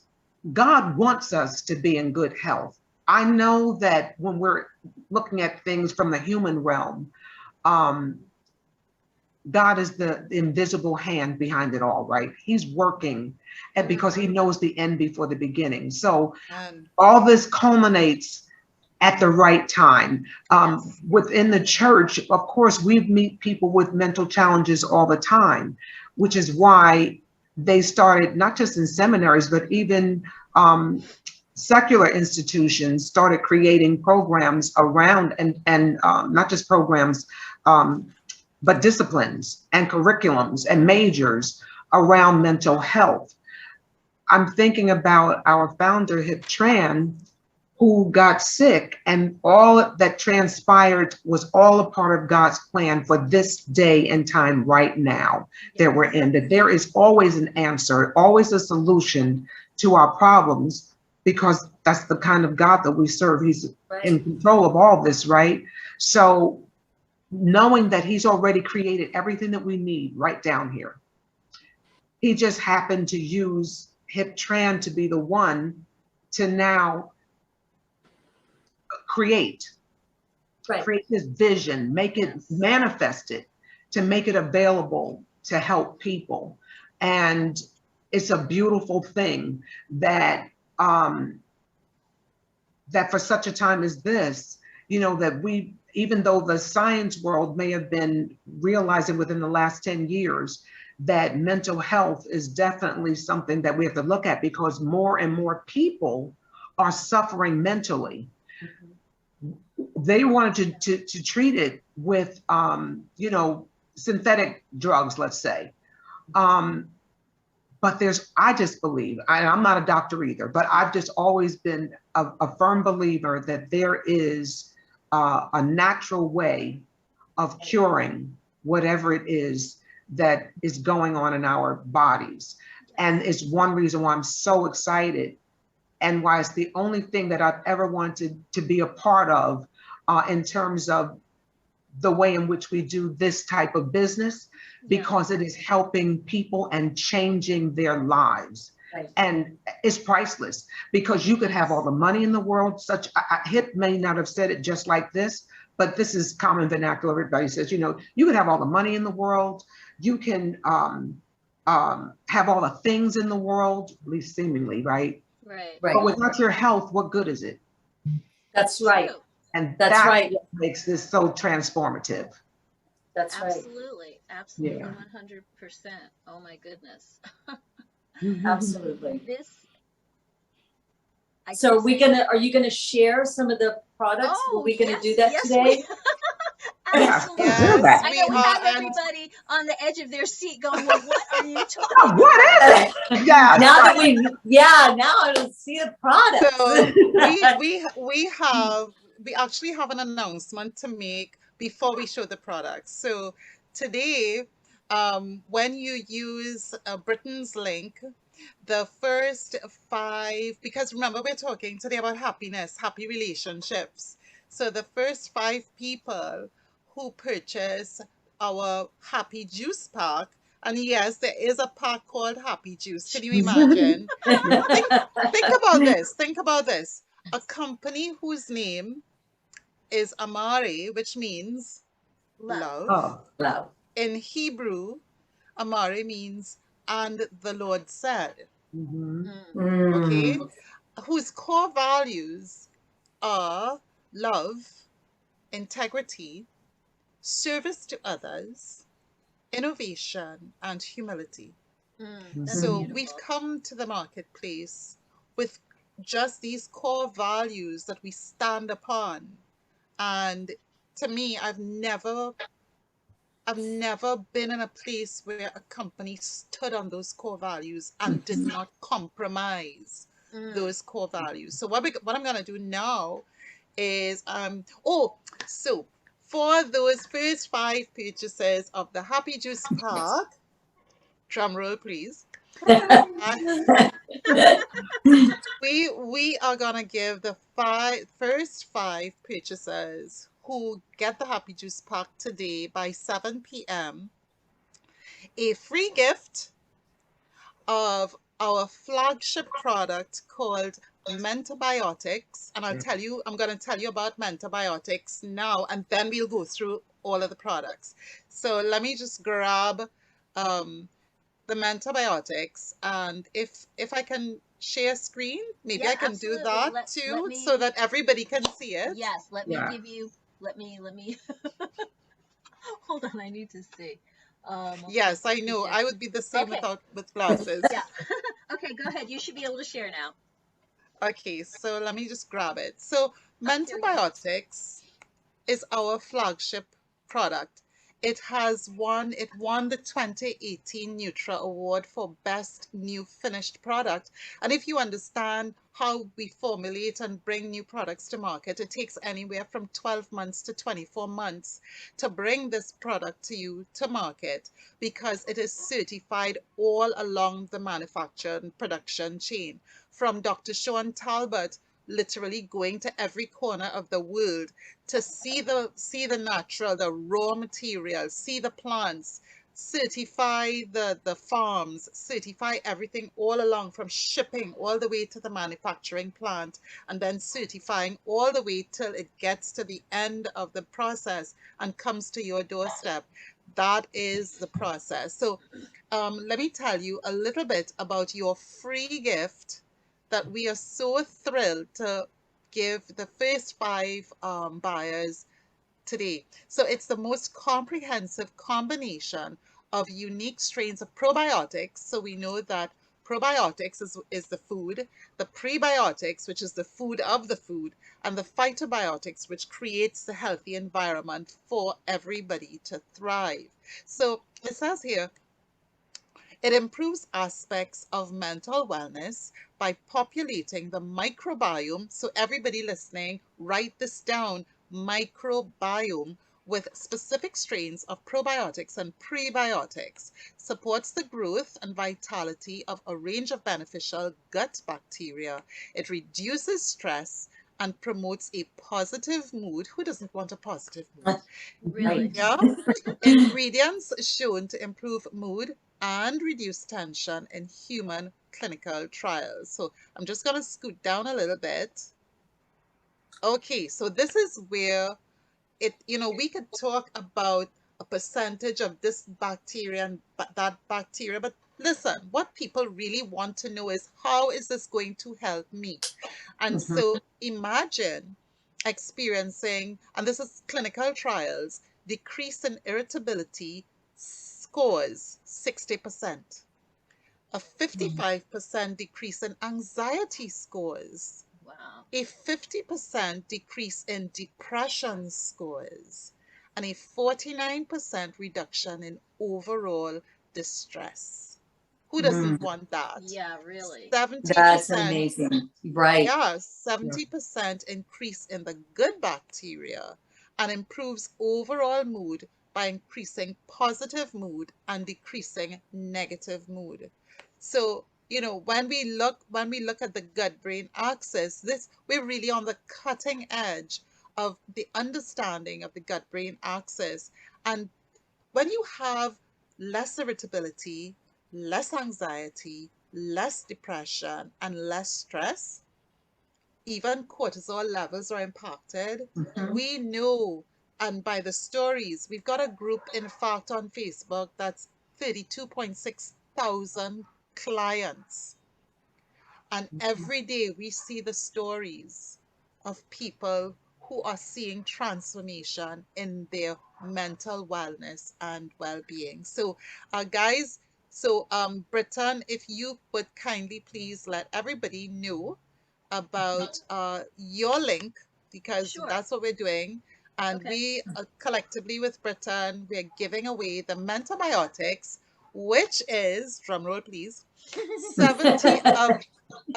God wants us to be in good health. I know that when we're looking at things from the human realm, God is the invisible hand behind it all, right? He's working, and because he knows the end before the beginning. So all this culminates at the right time. Within the church, of course, we meet people with mental challenges all the time, which is why they started, not just in seminaries, but even secular institutions started creating programs around, and not just programs, but disciplines and curriculums and majors around mental health. I'm thinking about our founder, Hip Tran, who got sick, and all that transpired was all a part of God's plan for this day and time right now that we're in, that there is always an answer, always a solution to our problems, because that's the kind of God that we serve. He's in control of all this, right? So knowing that he's already created everything that we need right down here. He just happened to use Hip Tran to be the one to now create his vision, make it manifest it, to make it available to help people. And it's a beautiful thing that that for such a time as this, that we, even though the science world may have been realizing within the last 10 years that mental health is definitely something that we have to look at, because more and more people are suffering mentally. They wanted to treat it with, synthetic drugs, let's say. But I just believe, I'm not a doctor either, but I've just always been a firm believer that there is a natural way of curing whatever it is that is going on in our bodies. And it's one reason why I'm so excited and why it's the only thing that I've ever wanted to be a part of in terms of the way in which we do this type of business, because it is helping people and changing their lives. Right. And it's priceless, because you could have all the money in the world. Hip may not have said it just like this, but this is common vernacular. Everybody says, you know, you could have all the money in the world. You can have all the things in the world, at least seemingly, right? Right. Right. But without your health, what good is it? That's right. True. And That's right. what makes this so transformative. That's right. Absolutely. Absolutely. Yeah. 100%. Oh my goodness. Absolutely. This. So are you gonna share some of the products? Oh, Were we gonna yes, do that yes, today? Absolutely. do that. I know we have and everybody on the edge of their seat going, well, what are you talking Oh, what about? is it? Yeah. Now I don't see the products. so we actually have an announcement to make before we show the products. So today, when you use Britain's link, the first 5, because remember we're talking today about happiness, happy relationships. So the first 5 people who purchase our Happy Juice pack, and yes, there is a pack called Happy Juice. Can you imagine? Think about this. Think about this. A company whose name is Amare, which means love. Oh, Love. In Hebrew, Amare means and the Lord said. mhm. Okay? Mm. Whose core values are love, integrity, service to others, innovation, and humility. That's So beautiful. we've come to the marketplace with just these core values that we stand upon. And to me, I've never been in a place where a company stood on those core values and did not compromise those core values. So what I'm going to do now is so for those first 5 purchases of the Happy Juice pack, drum roll please, we are gonna give the first 5 purchasers who get the Happy Juice pack today by 7 p.m. a free gift of our flagship product called Mentabiotics. And I'm going to tell you about Mentabiotics now, and then we'll go through all of the products. So let me just grab the Mentabiotics, and if I can share screen, maybe Yeah, I can absolutely. do that Let too, me- so that everybody can see it. Yes, let me Yeah. give you, let me, hold on, I need to see. Yes, I let's see know. here. I would be the same Okay. with glasses. Yeah. Okay, go ahead. You should be able to share now. Okay, so let me just grab it. So Here we go. Mentabiotics is our flagship product. It won the 2018 Nutra Award for Best New Finished Product. And if you understand how we formulate and bring new products to market, it takes anywhere from 12 months to 24 months to bring this product to you to market, because it is certified all along the manufacture and production chain. From Dr. Sean Talbot literally going to every corner of the world to see the natural, the raw materials, see the plants, certify the farms, certify everything all along, from shipping all the way to the manufacturing plant, and then certifying all the way till it gets to the end of the process and comes to your doorstep. That is the process. So let me tell you a little bit about your free gift that we are so thrilled to give the first 5 buyers today. So it's the most comprehensive combination of unique strains of probiotics. So we know that probiotics is the food, the prebiotics, which is the food of the food, and the phytobiotics, which creates the healthy environment for everybody to thrive. So it says here, it improves aspects of mental wellness by populating the microbiome. So everybody listening, write this down, microbiome, with specific strains of probiotics and prebiotics, supports the growth and vitality of a range of beneficial gut bacteria. It reduces stress and promotes a positive mood. Who doesn't want a positive mood? Really? Yeah. Ingredients shown to improve mood and reduce tension in human clinical trials. So I'm just going to scoot down a little bit. Okay, so this is where we could talk about a percentage of this bacteria and that bacteria, but listen, what people really want to know is, how is this going to help me? And so imagine experiencing, and this is clinical trials, decrease in irritability scores 60%, a 55% decrease in anxiety scores, Wow. a 50% decrease in depression scores, and a 49% reduction in overall distress. Who doesn't want that? Yeah, really. 70%, That's amazing. Right. yeah, 70% increase in the good bacteria, and improves overall mood by increasing positive mood and decreasing negative mood. So, when we look at the gut-brain axis, we're really on the cutting edge of the understanding of the gut-brain axis. And when you have less irritability, less anxiety, less depression, and less stress, even cortisol levels are impacted. We know, and by the stories, we've got a group, in fact, on Facebook that's 32.6 thousand clients. And every day we see the stories of people who are seeing transformation in their mental wellness and well-being. So, guys, Britton, if you would kindly please let everybody know about your link, because Sure. that's what we're doing. And Okay. we collectively with Britain, we're giving away the Mentabiotics, which is, drumroll please, 70 of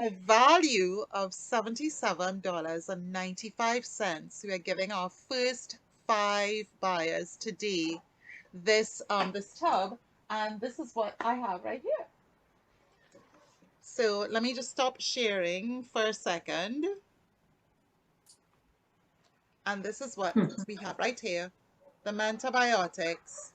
a value of $77.95. We are giving our first 5 buyers today this tub, and this is what I have right here. So let me just stop sharing for a second. And this is what we have right here, the Mentabiotics,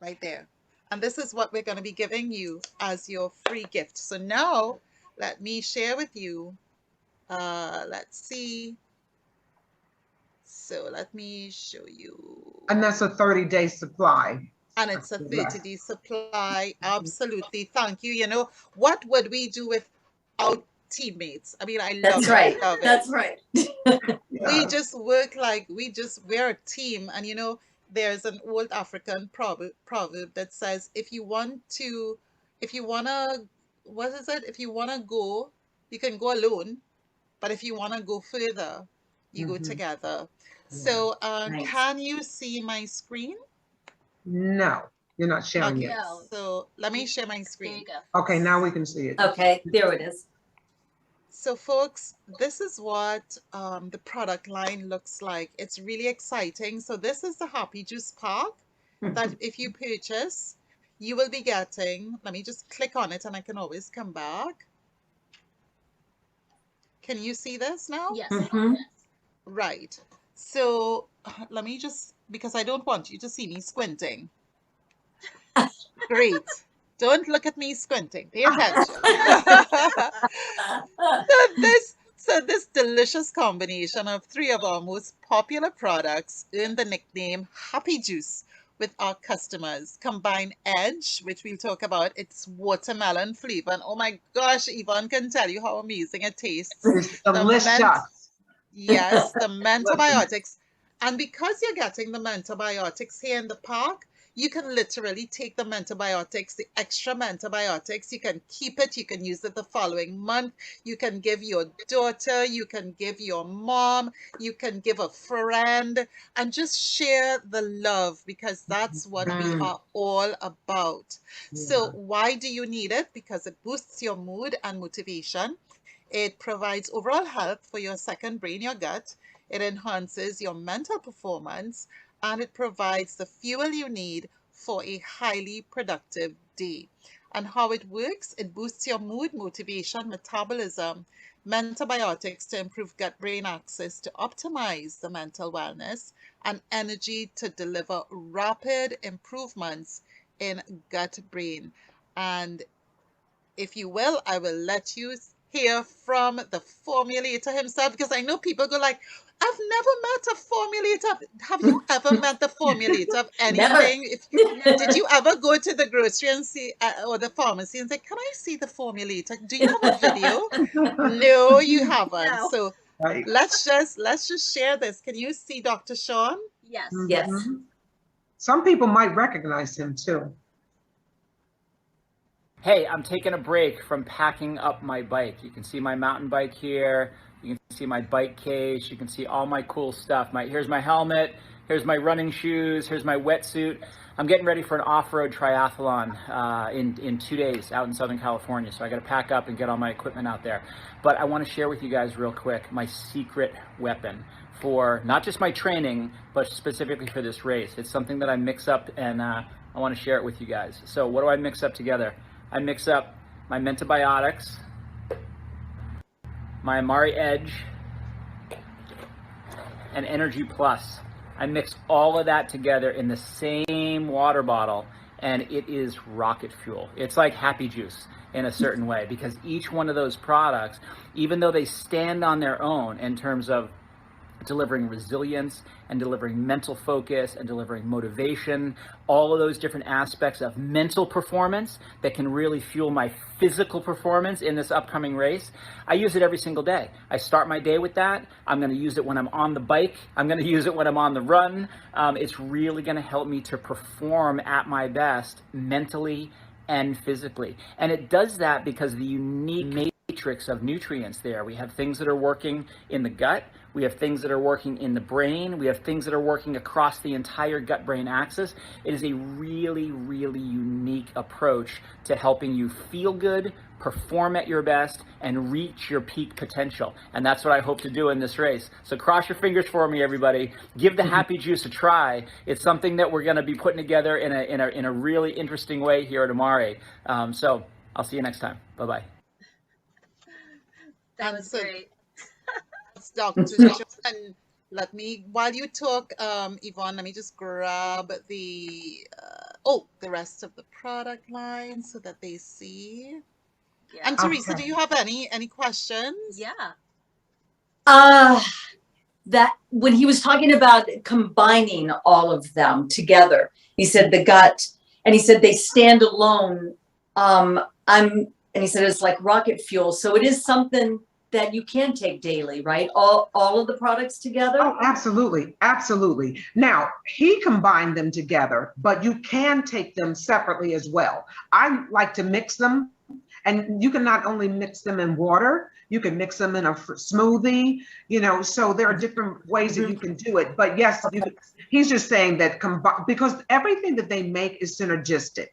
right there. And this is what we're going to be giving you as your free gift. So now let me share with you. Let's see. So let me show you. And that's a 30-day supply. And it's a 30-day supply. Absolutely. Thank you. What would we do without teammates? I mean, I love That's right. it. I love it. That's right. We just work like we're a team. And there's an old African proverb that says, if you wanna, what is it? If you wanna go, you can go alone, but if you wanna go further, you go together. So, Nice. can you see my screen? No, you're not sharing Okay, it. No. so let me share my There screen. you go. Okay, now we can see it. Okay, there it is. So folks, this is what the product line looks like. It's really exciting. So this is the Happy Juice pack that if you purchase, you will be getting. Let me just click on it and I can always come back. Can you see this now? Yes. Right. So let me just, because I don't want you to see me squinting. Great. Don't look at me squinting. Pay attention. So this delicious combination of 3 of our most popular products earned the nickname Happy Juice with our customers. Combine Edge, which we'll talk about, its watermelon flavor. And oh my gosh, Yvonne can tell you how amazing it tastes. It's delicious. Yes, the Mentabiotics. And because you're getting the Mentabiotics here in the pack, you can literally take the Mentabiotics, the extra Mentabiotics, you can keep it, you can use it the following month, you can give your daughter, you can give your mom, you can give a friend, and just share the love, because that's what we are all about. So why do you need it? Because it boosts your mood and motivation. It provides overall health for your second brain, your gut. it enhances your mental performance, and it provides the fuel you need for a highly productive day. And how it works, it boosts your mood, motivation, metabolism, mentobiotics to improve gut brain axis to optimize the mental wellness, and energy to deliver rapid improvements in gut brain. And if you will, I will let you hear from the formulator himself, because I know people go like, I've never met a formulator. Have you ever met the formulator of Never. anything? Did Never. you ever go to the grocery and see, or the pharmacy and say, can I see the formulator? Do you have a video? No, you haven't. No. So Right. let's just share this. Can you see Dr. Sean? Yes. Yes. Mhm. Some people might recognize him too. Hey, I'm taking a break from packing up my bike. You can see my mountain bike here. You can see my bike case. You can see all my cool stuff. Here's my helmet. Here's my running shoes. Here's my wetsuit. I'm getting ready for an off-road triathlon in 2 days out in Southern California. So I got to pack up and get all my equipment out there. But I want to share with you guys real quick my secret weapon for not just my training, but specifically for this race. It's something that I mix up, and I want to share it with you guys. So what do I mix up together? I mix up my Mentobiotics, my Amari Edge, and Energy Plus. I mix all of that together in the same water bottle, and it is rocket fuel. It's like Happy Juice in a certain way, because each one of those products, even though they stand on their own in terms of delivering resilience and delivering mental focus and delivering motivation, all of those different aspects of mental performance that can really fuel my physical performance in this upcoming race. I use it every single day. I start my day with that. I'm going to use it when I'm on the bike. I'm going to use it when I'm on the run. It's really going to help me to perform at my best mentally and physically. And it does that because of the unique matrix of nutrients there. We have things that are working in the gut. We have things that are working in the brain. We have things that are working across the entire gut-brain axis. It is a really, really unique approach to helping you feel good, perform at your best, and reach your peak potential. And that's what I hope to do in this race. So cross your fingers for me, everybody. Give the Happy Juice a try. It's something that we're going to be putting together in a really interesting way here at Amari. So I'll see you next time. Bye-bye. That was great. Dr. Sean, and let me, while you talk, Yvonne, let me just grab the rest of the product line so that they see. Yeah. And Teresa, Okay. do you have any questions? Yeah. That when he was talking about combining all of them together, he said the gut, and he said they stand alone. And he said it's like rocket fuel. So it is something that you can take daily, right? All of the products together? Oh, absolutely. Absolutely. Now, he combined them together, but you can take them separately as well. I like to mix them, and you can not only mix them in water, you can mix them in a smoothie, so there are different ways that you can do it. But yes, he's just saying that because everything that they make is synergistic.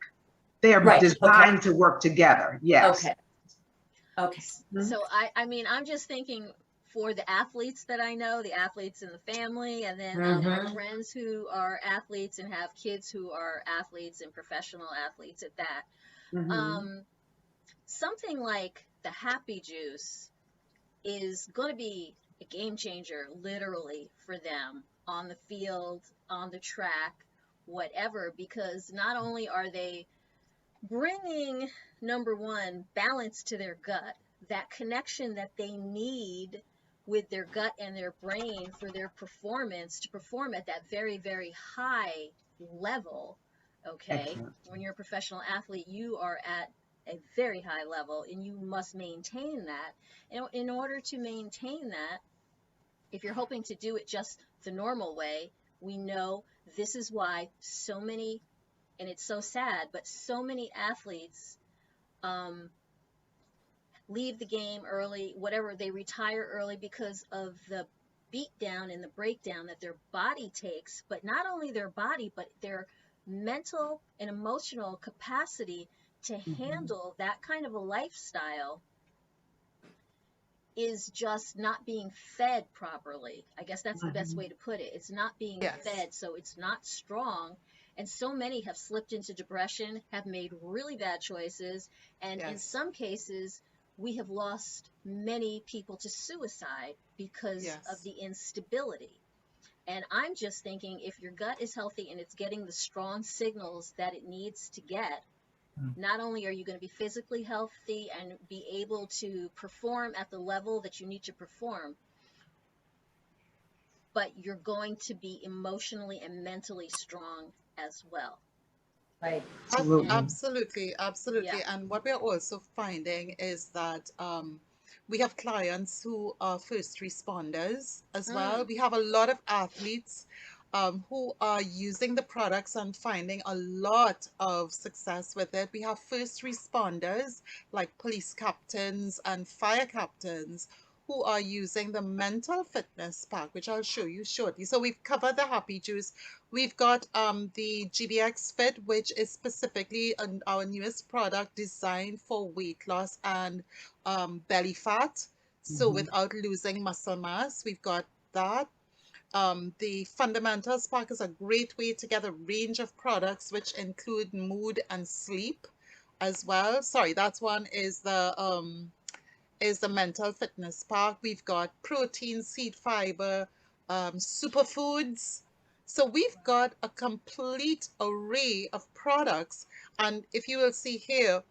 They are designed to work together. Yes. Okay. So I'm just thinking for the athletes that I know, the athletes in the family, and then our friends who are athletes and have kids who are athletes and professional athletes at that. Something like the Happy Juice is going to be a game changer, literally, for them on the field, on the track, whatever, because not only are they bringing, number one, balance to their gut, that connection that they need with their gut and their brain for their performance to perform at that very, very high level. Okay. Excellent. When you're a professional athlete, you are at a very high level and you must maintain that. And in order to maintain that, if you're hoping to do it just the normal way, we know this is why so many, and it's so sad, but so many athletes leave the game early, whatever, they retire early because of the beat down and the breakdown that their body takes, but not only their body, but their mental and emotional capacity to handle that kind of a lifestyle is just not being fed properly. I guess that's the best Mhm. way to put it. It's not being Yes. fed, so it's not strong. And so many have slipped into depression, have made really bad choices, and in Yes. some cases, we have lost many people to suicide because of Yes. the instability. And I'm just thinking, if your gut is healthy and it's getting the strong signals that it needs to get, not only are you going to be physically healthy and be able to perform at the level that you need to perform, but you're going to be emotionally and mentally strong as well. Right. Absolutely. Absolutely, Yeah. absolutely. And what we're also finding is that we have clients who are first responders as well. Mm. We have a lot of athletes who are using the products and finding a lot of success with it. We have first responders like police captains and fire captains who are using the mental fitness pack, which I'll show you shortly. So we've covered the happy juice. We've got the GBX Fit, which is specifically our newest product designed for weight loss and belly fat. So Mhm. without losing muscle mass, we've got that. The Fundamentals Pack is a great way to get a range of products which include mood and sleep as well. Sorry, that one is the mental fitness pack. We've got protein, seed fiber, superfoods. So we've got a complete array of products. And if you will see here,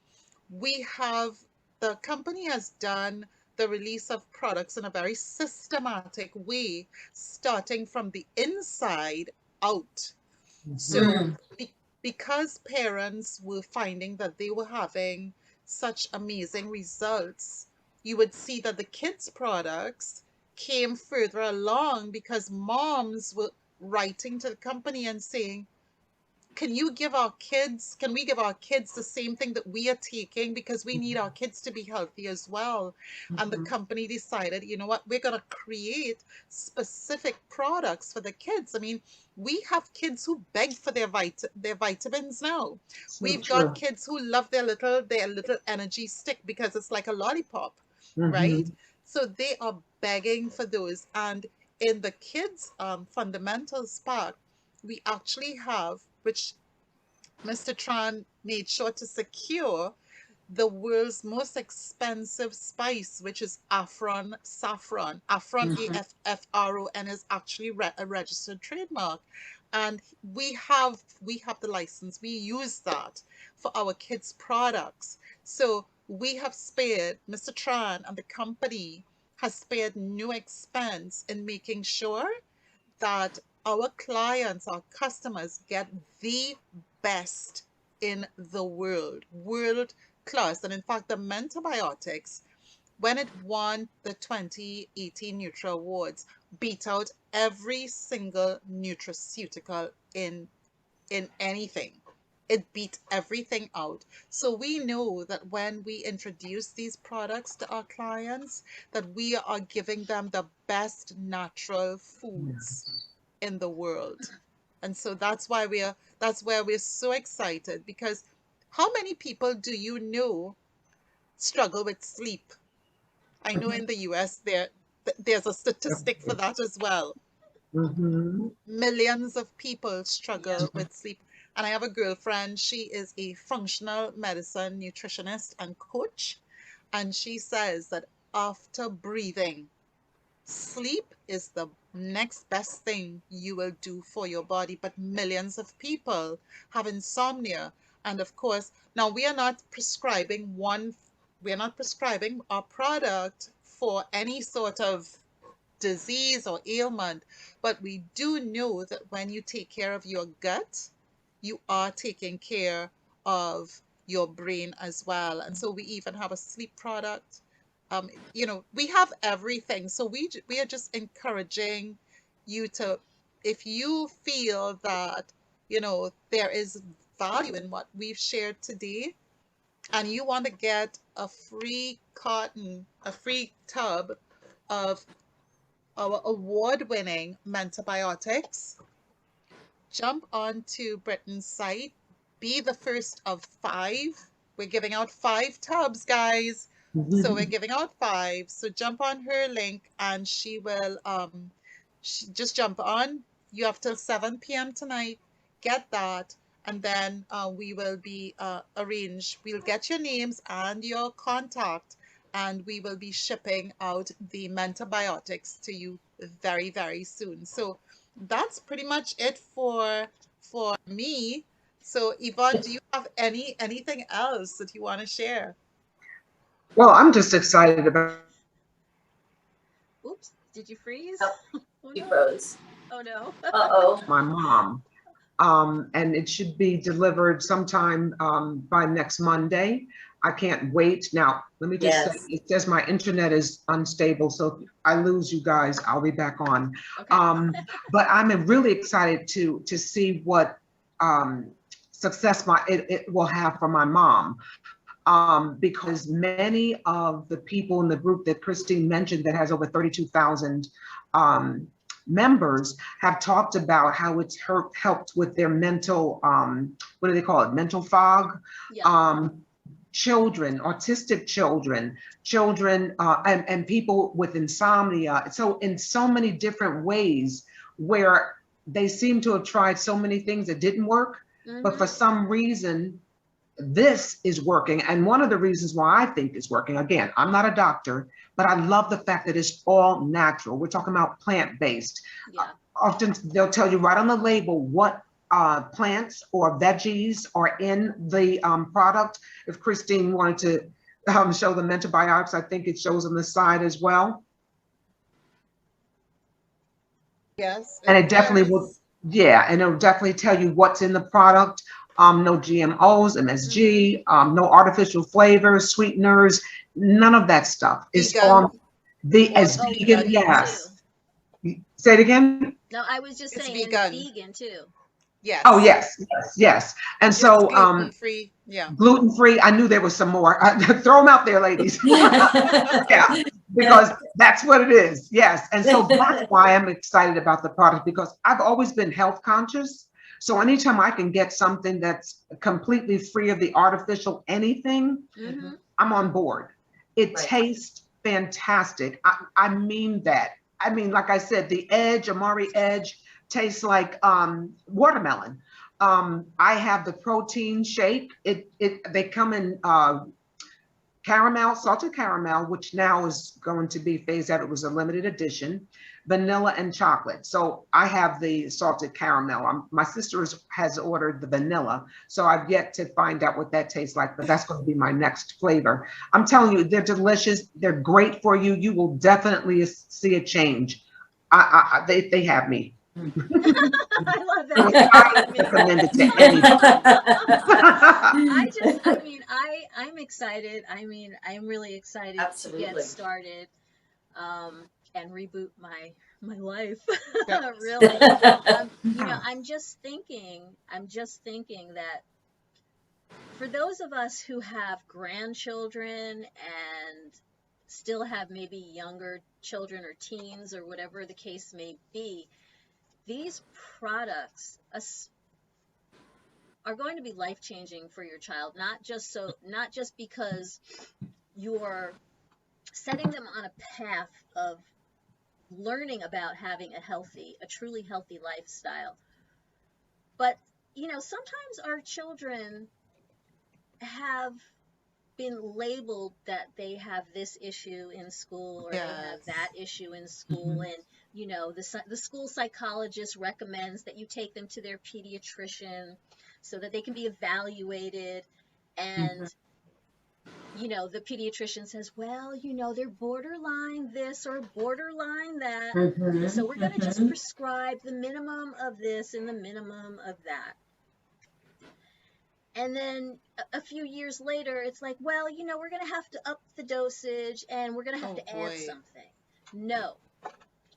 we have, the company has done the release of products in a very systematic way, starting from the inside out. Mhm. So because parents were finding that they were having such amazing results, you would see that the kids' products came further along because moms were writing to the company and saying, can we give our kids the same thing that we are taking, because we need our kids to be healthy as well. And the Mhm. company decided, you know what, we're going to create specific products for the kids. I mean, we have kids who beg for their vitamins now. So We've got true. kids who love their little energy stick because it's like a lollipop, right? Mhm. So they are begging for those. And in the kids fundamentals part, we actually have, which Mr. Tran made sure to secure, the world's most expensive spice, which is saffron. Afron, Mhm. AFFRON, is actually a registered trademark. And we have the license. We use that for our kids' products. So we have spared, Mr. Tran and the company has spared no expense in making sure that our clients, our customers get the best in the world class. And in fact, the Mentabiotics, when it won the 2018 Nutra Awards, beat out every single nutraceutical in anything. It beat everything out. So we know that when we introduce these products to our clients, that we are giving them the best natural foods in the world. And so that's where we're so excited, because how many people do you know struggle with sleep? I know in the US there's a statistic for that as well. Mhm. Millions of people Yep. struggle with sleep. And I have a girlfriend, she is a functional medicine nutritionist and coach, and she says that after breathing, sleep is the next best thing you will do for your body. But millions of people have insomnia. And of course, now we're not prescribing our product for any sort of disease or ailment, but we do know that when you take care of your gut, you are taking care of your brain as well. And so we even have a sleep product. We have everything. So we are just encouraging you to, if you feel that, there is value in what we've shared today, and you want to get a free tub of our award-winning Mentabiotics, jump onto Britain's site, be the first of 5. We're giving out 5 tubs, guys. So we're giving out 5. So jump on her link and she will just jump on. You have till 7 p.m. tonight. Get that. And then we will be arranged. We'll get your names and your contact, and we will be shipping out the mentobiotics to you very, very soon. So that's pretty much it for me. So Yvonne, do you have anything else that you want to share? Well, I'm just excited about Oops, did you freeze? Oh, Oh she no. froze. Oh no. Uh-oh. my mom. And it should be delivered sometime by next Monday. I can't wait. Now, let me just say, Yes. it says my internet is unstable, so if I lose you guys, I'll be back on. Okay. But I'm really excited to see what success it will have for my mom. Because many of the people in the group that Christine mentioned that has over 32,000 members have talked about how it's helped with their mental, what do they call it? Mental fog. Yeah. Children, autistic children, and people with insomnia. So in so many different ways where they seem to have tried so many things that didn't work, but for some reason, this is working. And one of the reasons why I think it's working, again, I'm not a doctor, but I love the fact that it's all natural. We're talking about plant-based. Yeah. Often they'll tell you right on the label what plants or veggies are in the product. If Christine wanted to show the mentobiotics, I think it shows on the side as well. Yes. And it definitely will, yeah, and it'll definitely tell you what's in the product. No GMOs, MSG, no artificial flavors, sweeteners, none of that stuff. It's Vegan. all as Oh, vegan, vegan yes. too. Say it again. No, I was just It's saying it's vegan. vegan too. Yes. Oh, yes. And It's so gluten-free. Yeah. gluten-free, I knew there was some more. Throw them out there, ladies. Yeah, because that's what it is. Yes. And so that's why I'm excited about the product, because I've always been health conscious. So anytime I can get something that's completely free of the artificial anything, I'm on board. It tastes fantastic. I mean that. I mean, like I said, the Amari Edge tastes like watermelon. I have the protein shake. They come in caramel, salted caramel, which now is going to be phased out. It was a limited edition, vanilla and chocolate. So I have the salted caramel. My sister has ordered the vanilla, so I've yet to find out what that tastes like, but that's going to be my next flavor. I'm telling you, they're delicious. They're great for you. You will definitely see a change. They have me. I love that. I recommend it to anybody. I'm excited. I'm really excited to get started and reboot my life. Really. I'm just thinking that for those of us who have grandchildren and still have maybe younger children or teens or whatever the case may be, these products are going to be life-changing for your child, not just because you're setting them on a path of learning about having a truly healthy lifestyle, but sometimes our children have been labeled that they have this issue in school or they have that issue in school, and the school psychologist recommends that you take them to their pediatrician so that they can be evaluated, and the pediatrician says, well, they're borderline this or borderline that, so we're going to just prescribe the minimum of this and the minimum of that. And then a few years later, it's like, well, we're going to have to up the dosage and we're going to have to add something. No,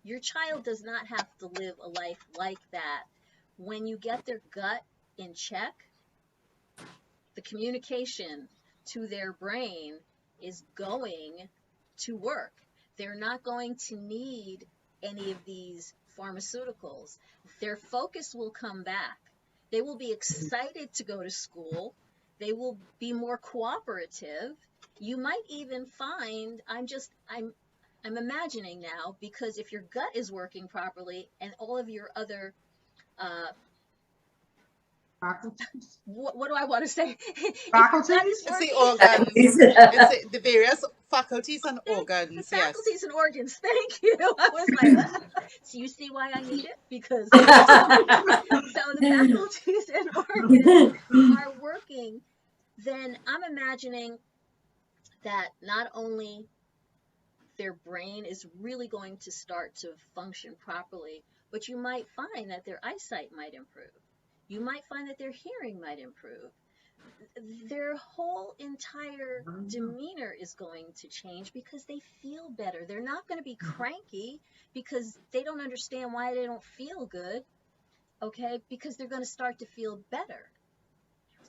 your child does not have to live a life like that. When you get their gut in check, the communication to their brain is going to work. They're not going to need any of these pharmaceuticals. Their focus will come back. They will be excited to go to school. They will be more cooperative, You might even find, I'm imagining now, because if your gut is working properly and all of your other uh, Faculties? what do I want to say? If your gut is Faculties? It's the working, organs. It's the various faculties and the organs. Yes. faculties and organs. Thank you. I was like, so you see why I need it? Because so the faculties and organs are working, then I'm imagining that not only their brain is really going to start to function properly, but you might find that their eyesight might improve. You might find that their hearing might improve. Their whole entire demeanor is going to change because they feel better. They're not going to be cranky because they don't understand why they don't feel good, okay? Because they're going to start to feel better.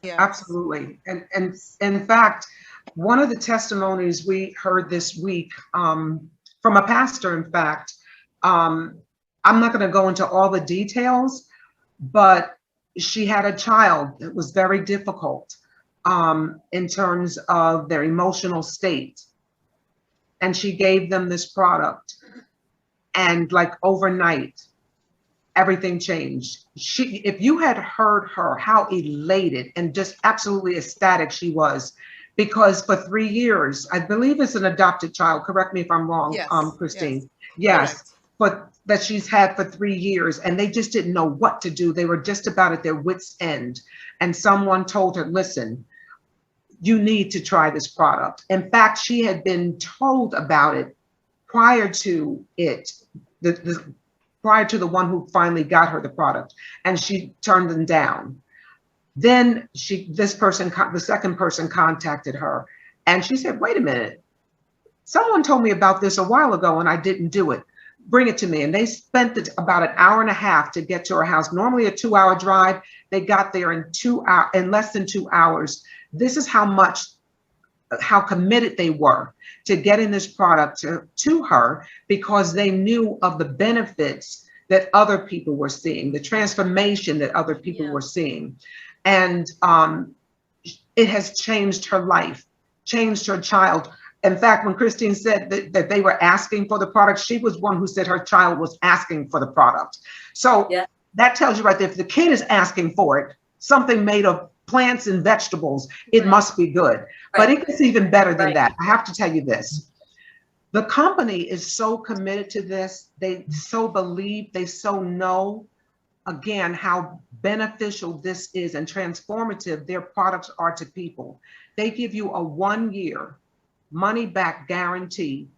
Yes. Absolutely. And in fact, one of the testimonies we heard this week from a pastor, in fact, I'm not going to go into all the details, but she had a child that was very difficult in terms of their emotional state. And she gave them this product. And like overnight, everything changed. If you had heard her, how elated and just absolutely ecstatic she was, because for 3 years, I believe it's an adopted child. Correct me if I'm wrong, Yes. Christine. Yes. Yes, but that she's had for 3 years, and they just didn't know what to do. They were just about at their wits' end, and someone told her, "Listen, you need to try this product." In fact, she had been told about it prior to it. Prior to the one who finally got her the product, and she turned them down. Then the second person contacted her, and she said, "Wait a minute, someone told me about this a while ago and I didn't do it. Bring it to me." And they spent about an hour and a half to get to her house. Normally a 2-hour drive. They got there in less than 2 hours. This is how committed they were to getting this product to her, because they knew of the benefits that other people were seeing, the transformation that other people were seeing. And it has changed her life, changed her child. In fact, when Christine said that they were asking for the product, she was one who said her child was asking for the product. So that tells you right there, if the kid is asking for it, something made of plants and vegetables, it must be good. But it gets even better than that. I have to tell you this. The company is so committed to this. They so believe, they so know, again, how beneficial this is and transformative their products are to people. They give you a 1-year money-back guarantee.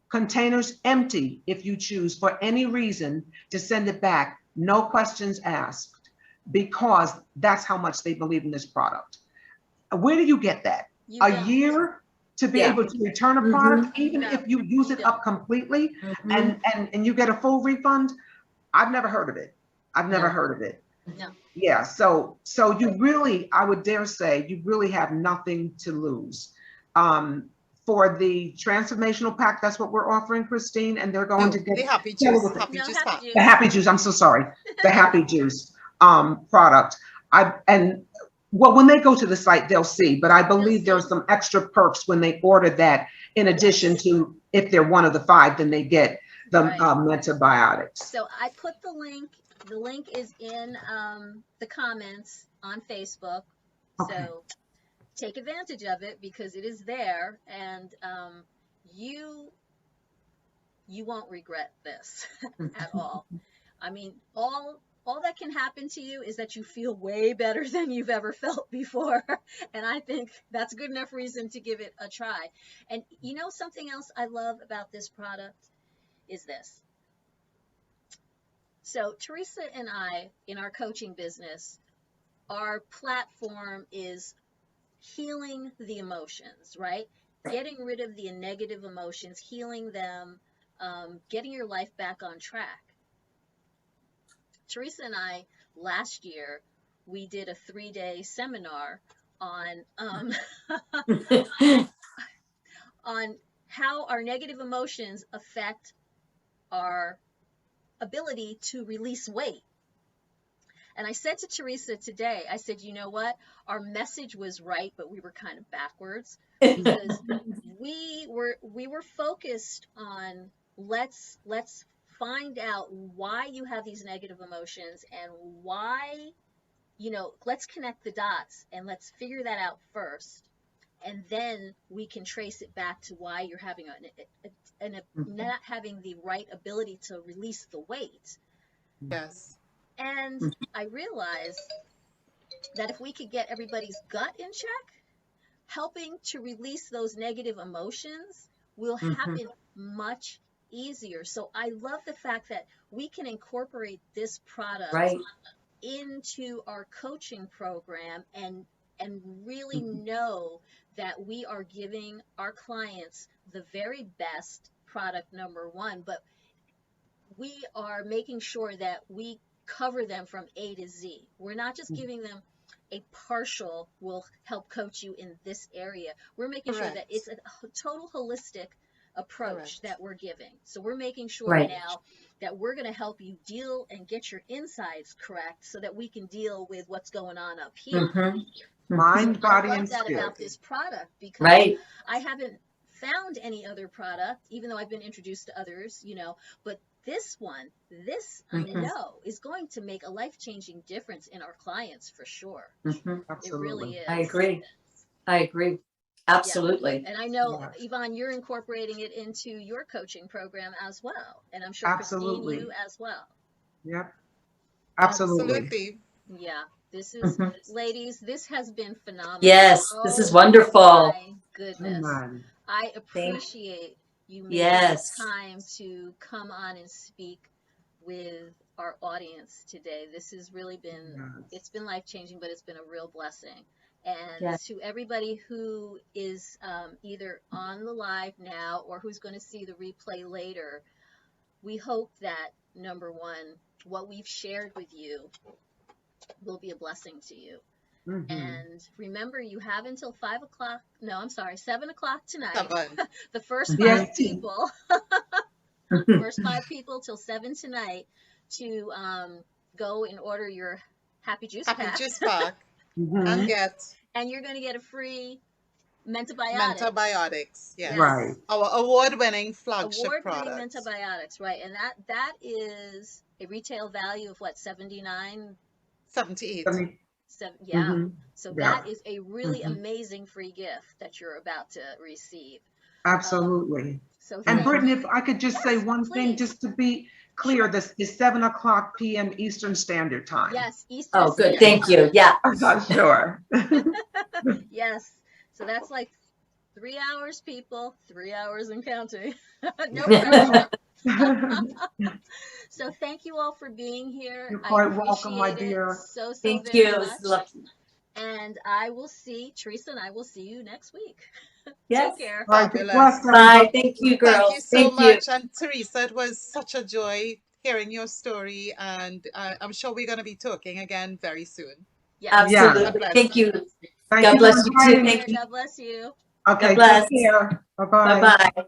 Containers empty if you choose for any reason to send it back. No questions asked, because that's how much they believe in this product. Where do you get that? A year to be able to return a product, even if you use it up completely and you get a full refund? I've never heard of it. I've never heard of it. No. Yeah, so you really, I would dare say, you really have nothing to lose. For the transformational pack, that's what we're offering, Christine, and they're going to get the happy juice. No, happy juice. The happy juice. I'm so sorry. The happy juice product. When they go to the site, they'll see. But I believe there's some extra perks when they order that. In addition to, if they're one of the 5, then they get the antibiotics. So I put the link. The link is in the comments on Facebook. Okay. So take advantage of it because it is there, and you won't regret this at all. I mean, all that can happen to you is that you feel way better than you've ever felt before, and I think that's good enough reason to give it a try. And you know, something else I love about this product is this. So Teresa and I, in our coaching business, our platform is healing the emotions, right? Getting rid of the negative emotions, healing them, getting your life back on track. Teresa and I, last year, we did a 3-day seminar on on how our negative emotions affect our ability to release weight. And I said to Teresa today, I said, you know what? Our message was right, but we were kind of backwards, because we were focused on let's find out why you have these negative emotions and why, let's connect the dots and let's figure that out first. And then we can trace it back to why you're having not having the right ability to release the weight. Yes. And I realized that if we could get everybody's gut in check, helping to release those negative emotions will happen much easier. So I love the fact that we can incorporate this product into our coaching program and really know that we are giving our clients the very best product, number one, but we are making sure that we cover them from A to Z. We're not just giving them a partial will help coach you in this area. We're making sure that it's a total holistic approach that we're giving. So we're making sure now that we're going to help you deal and get your insides correct so that we can deal with what's going on up here. Mind, body, and I love that spirit. about this product, because I haven't found any other product, even though I've been introduced to others, but this one, I know is going to make a life-changing difference in our clients for sure. It really is. I agree. Absolutely. Yeah. And I know, Yvonne, you're incorporating it into your coaching program as well. And I'm sure Christine, you as well. Yep. Absolutely. Absolutely. Yeah. This is, ladies, this has been phenomenal. Yes, this is wonderful. My goodness. I appreciate you making the time to come on and speak with our audience today. This has really been, it's been life-changing, but it's been a real blessing. And to everybody who is either on the live now or who's going to see the replay later, we hope that, number one, what we've shared with you will be a blessing to you. And remember, you have until 7 o'clock tonight. The first 5 people, first 5 people till 7 tonight to go and order your Happy Juice Pack. And you're going to get a free Mentabiotics. Yes. Right. Our award-winning flagship product. Award-winning Mentabiotics, right. And that is a retail value of what, $79? 78. So that is a really amazing free gift that you're about to receive. Absolutely. So and Brittany, if I could just say one thing, just to be clear, this is 7 o'clock p.m. Eastern Standard Time. Yes, Eastern. Oh, good. Thank you. Yeah. I'm not sure. Yes. So that's like 3 hours, people. 3 hours and counting. No pressure. So thank you all for being here. You're quite welcome, my dear. So thank very you. much. And I will see Teresa and I will see you next week. Yes. Take care. Bye. Thank you, girls. Thank you so much. And Teresa, it was such a joy hearing your story, and I'm sure we're going to be talking again very soon. Yes. Absolutely. Yeah. Thank you. God bless you too. God bless you. Okay. God bless. Take care. Bye-bye. Bye-bye.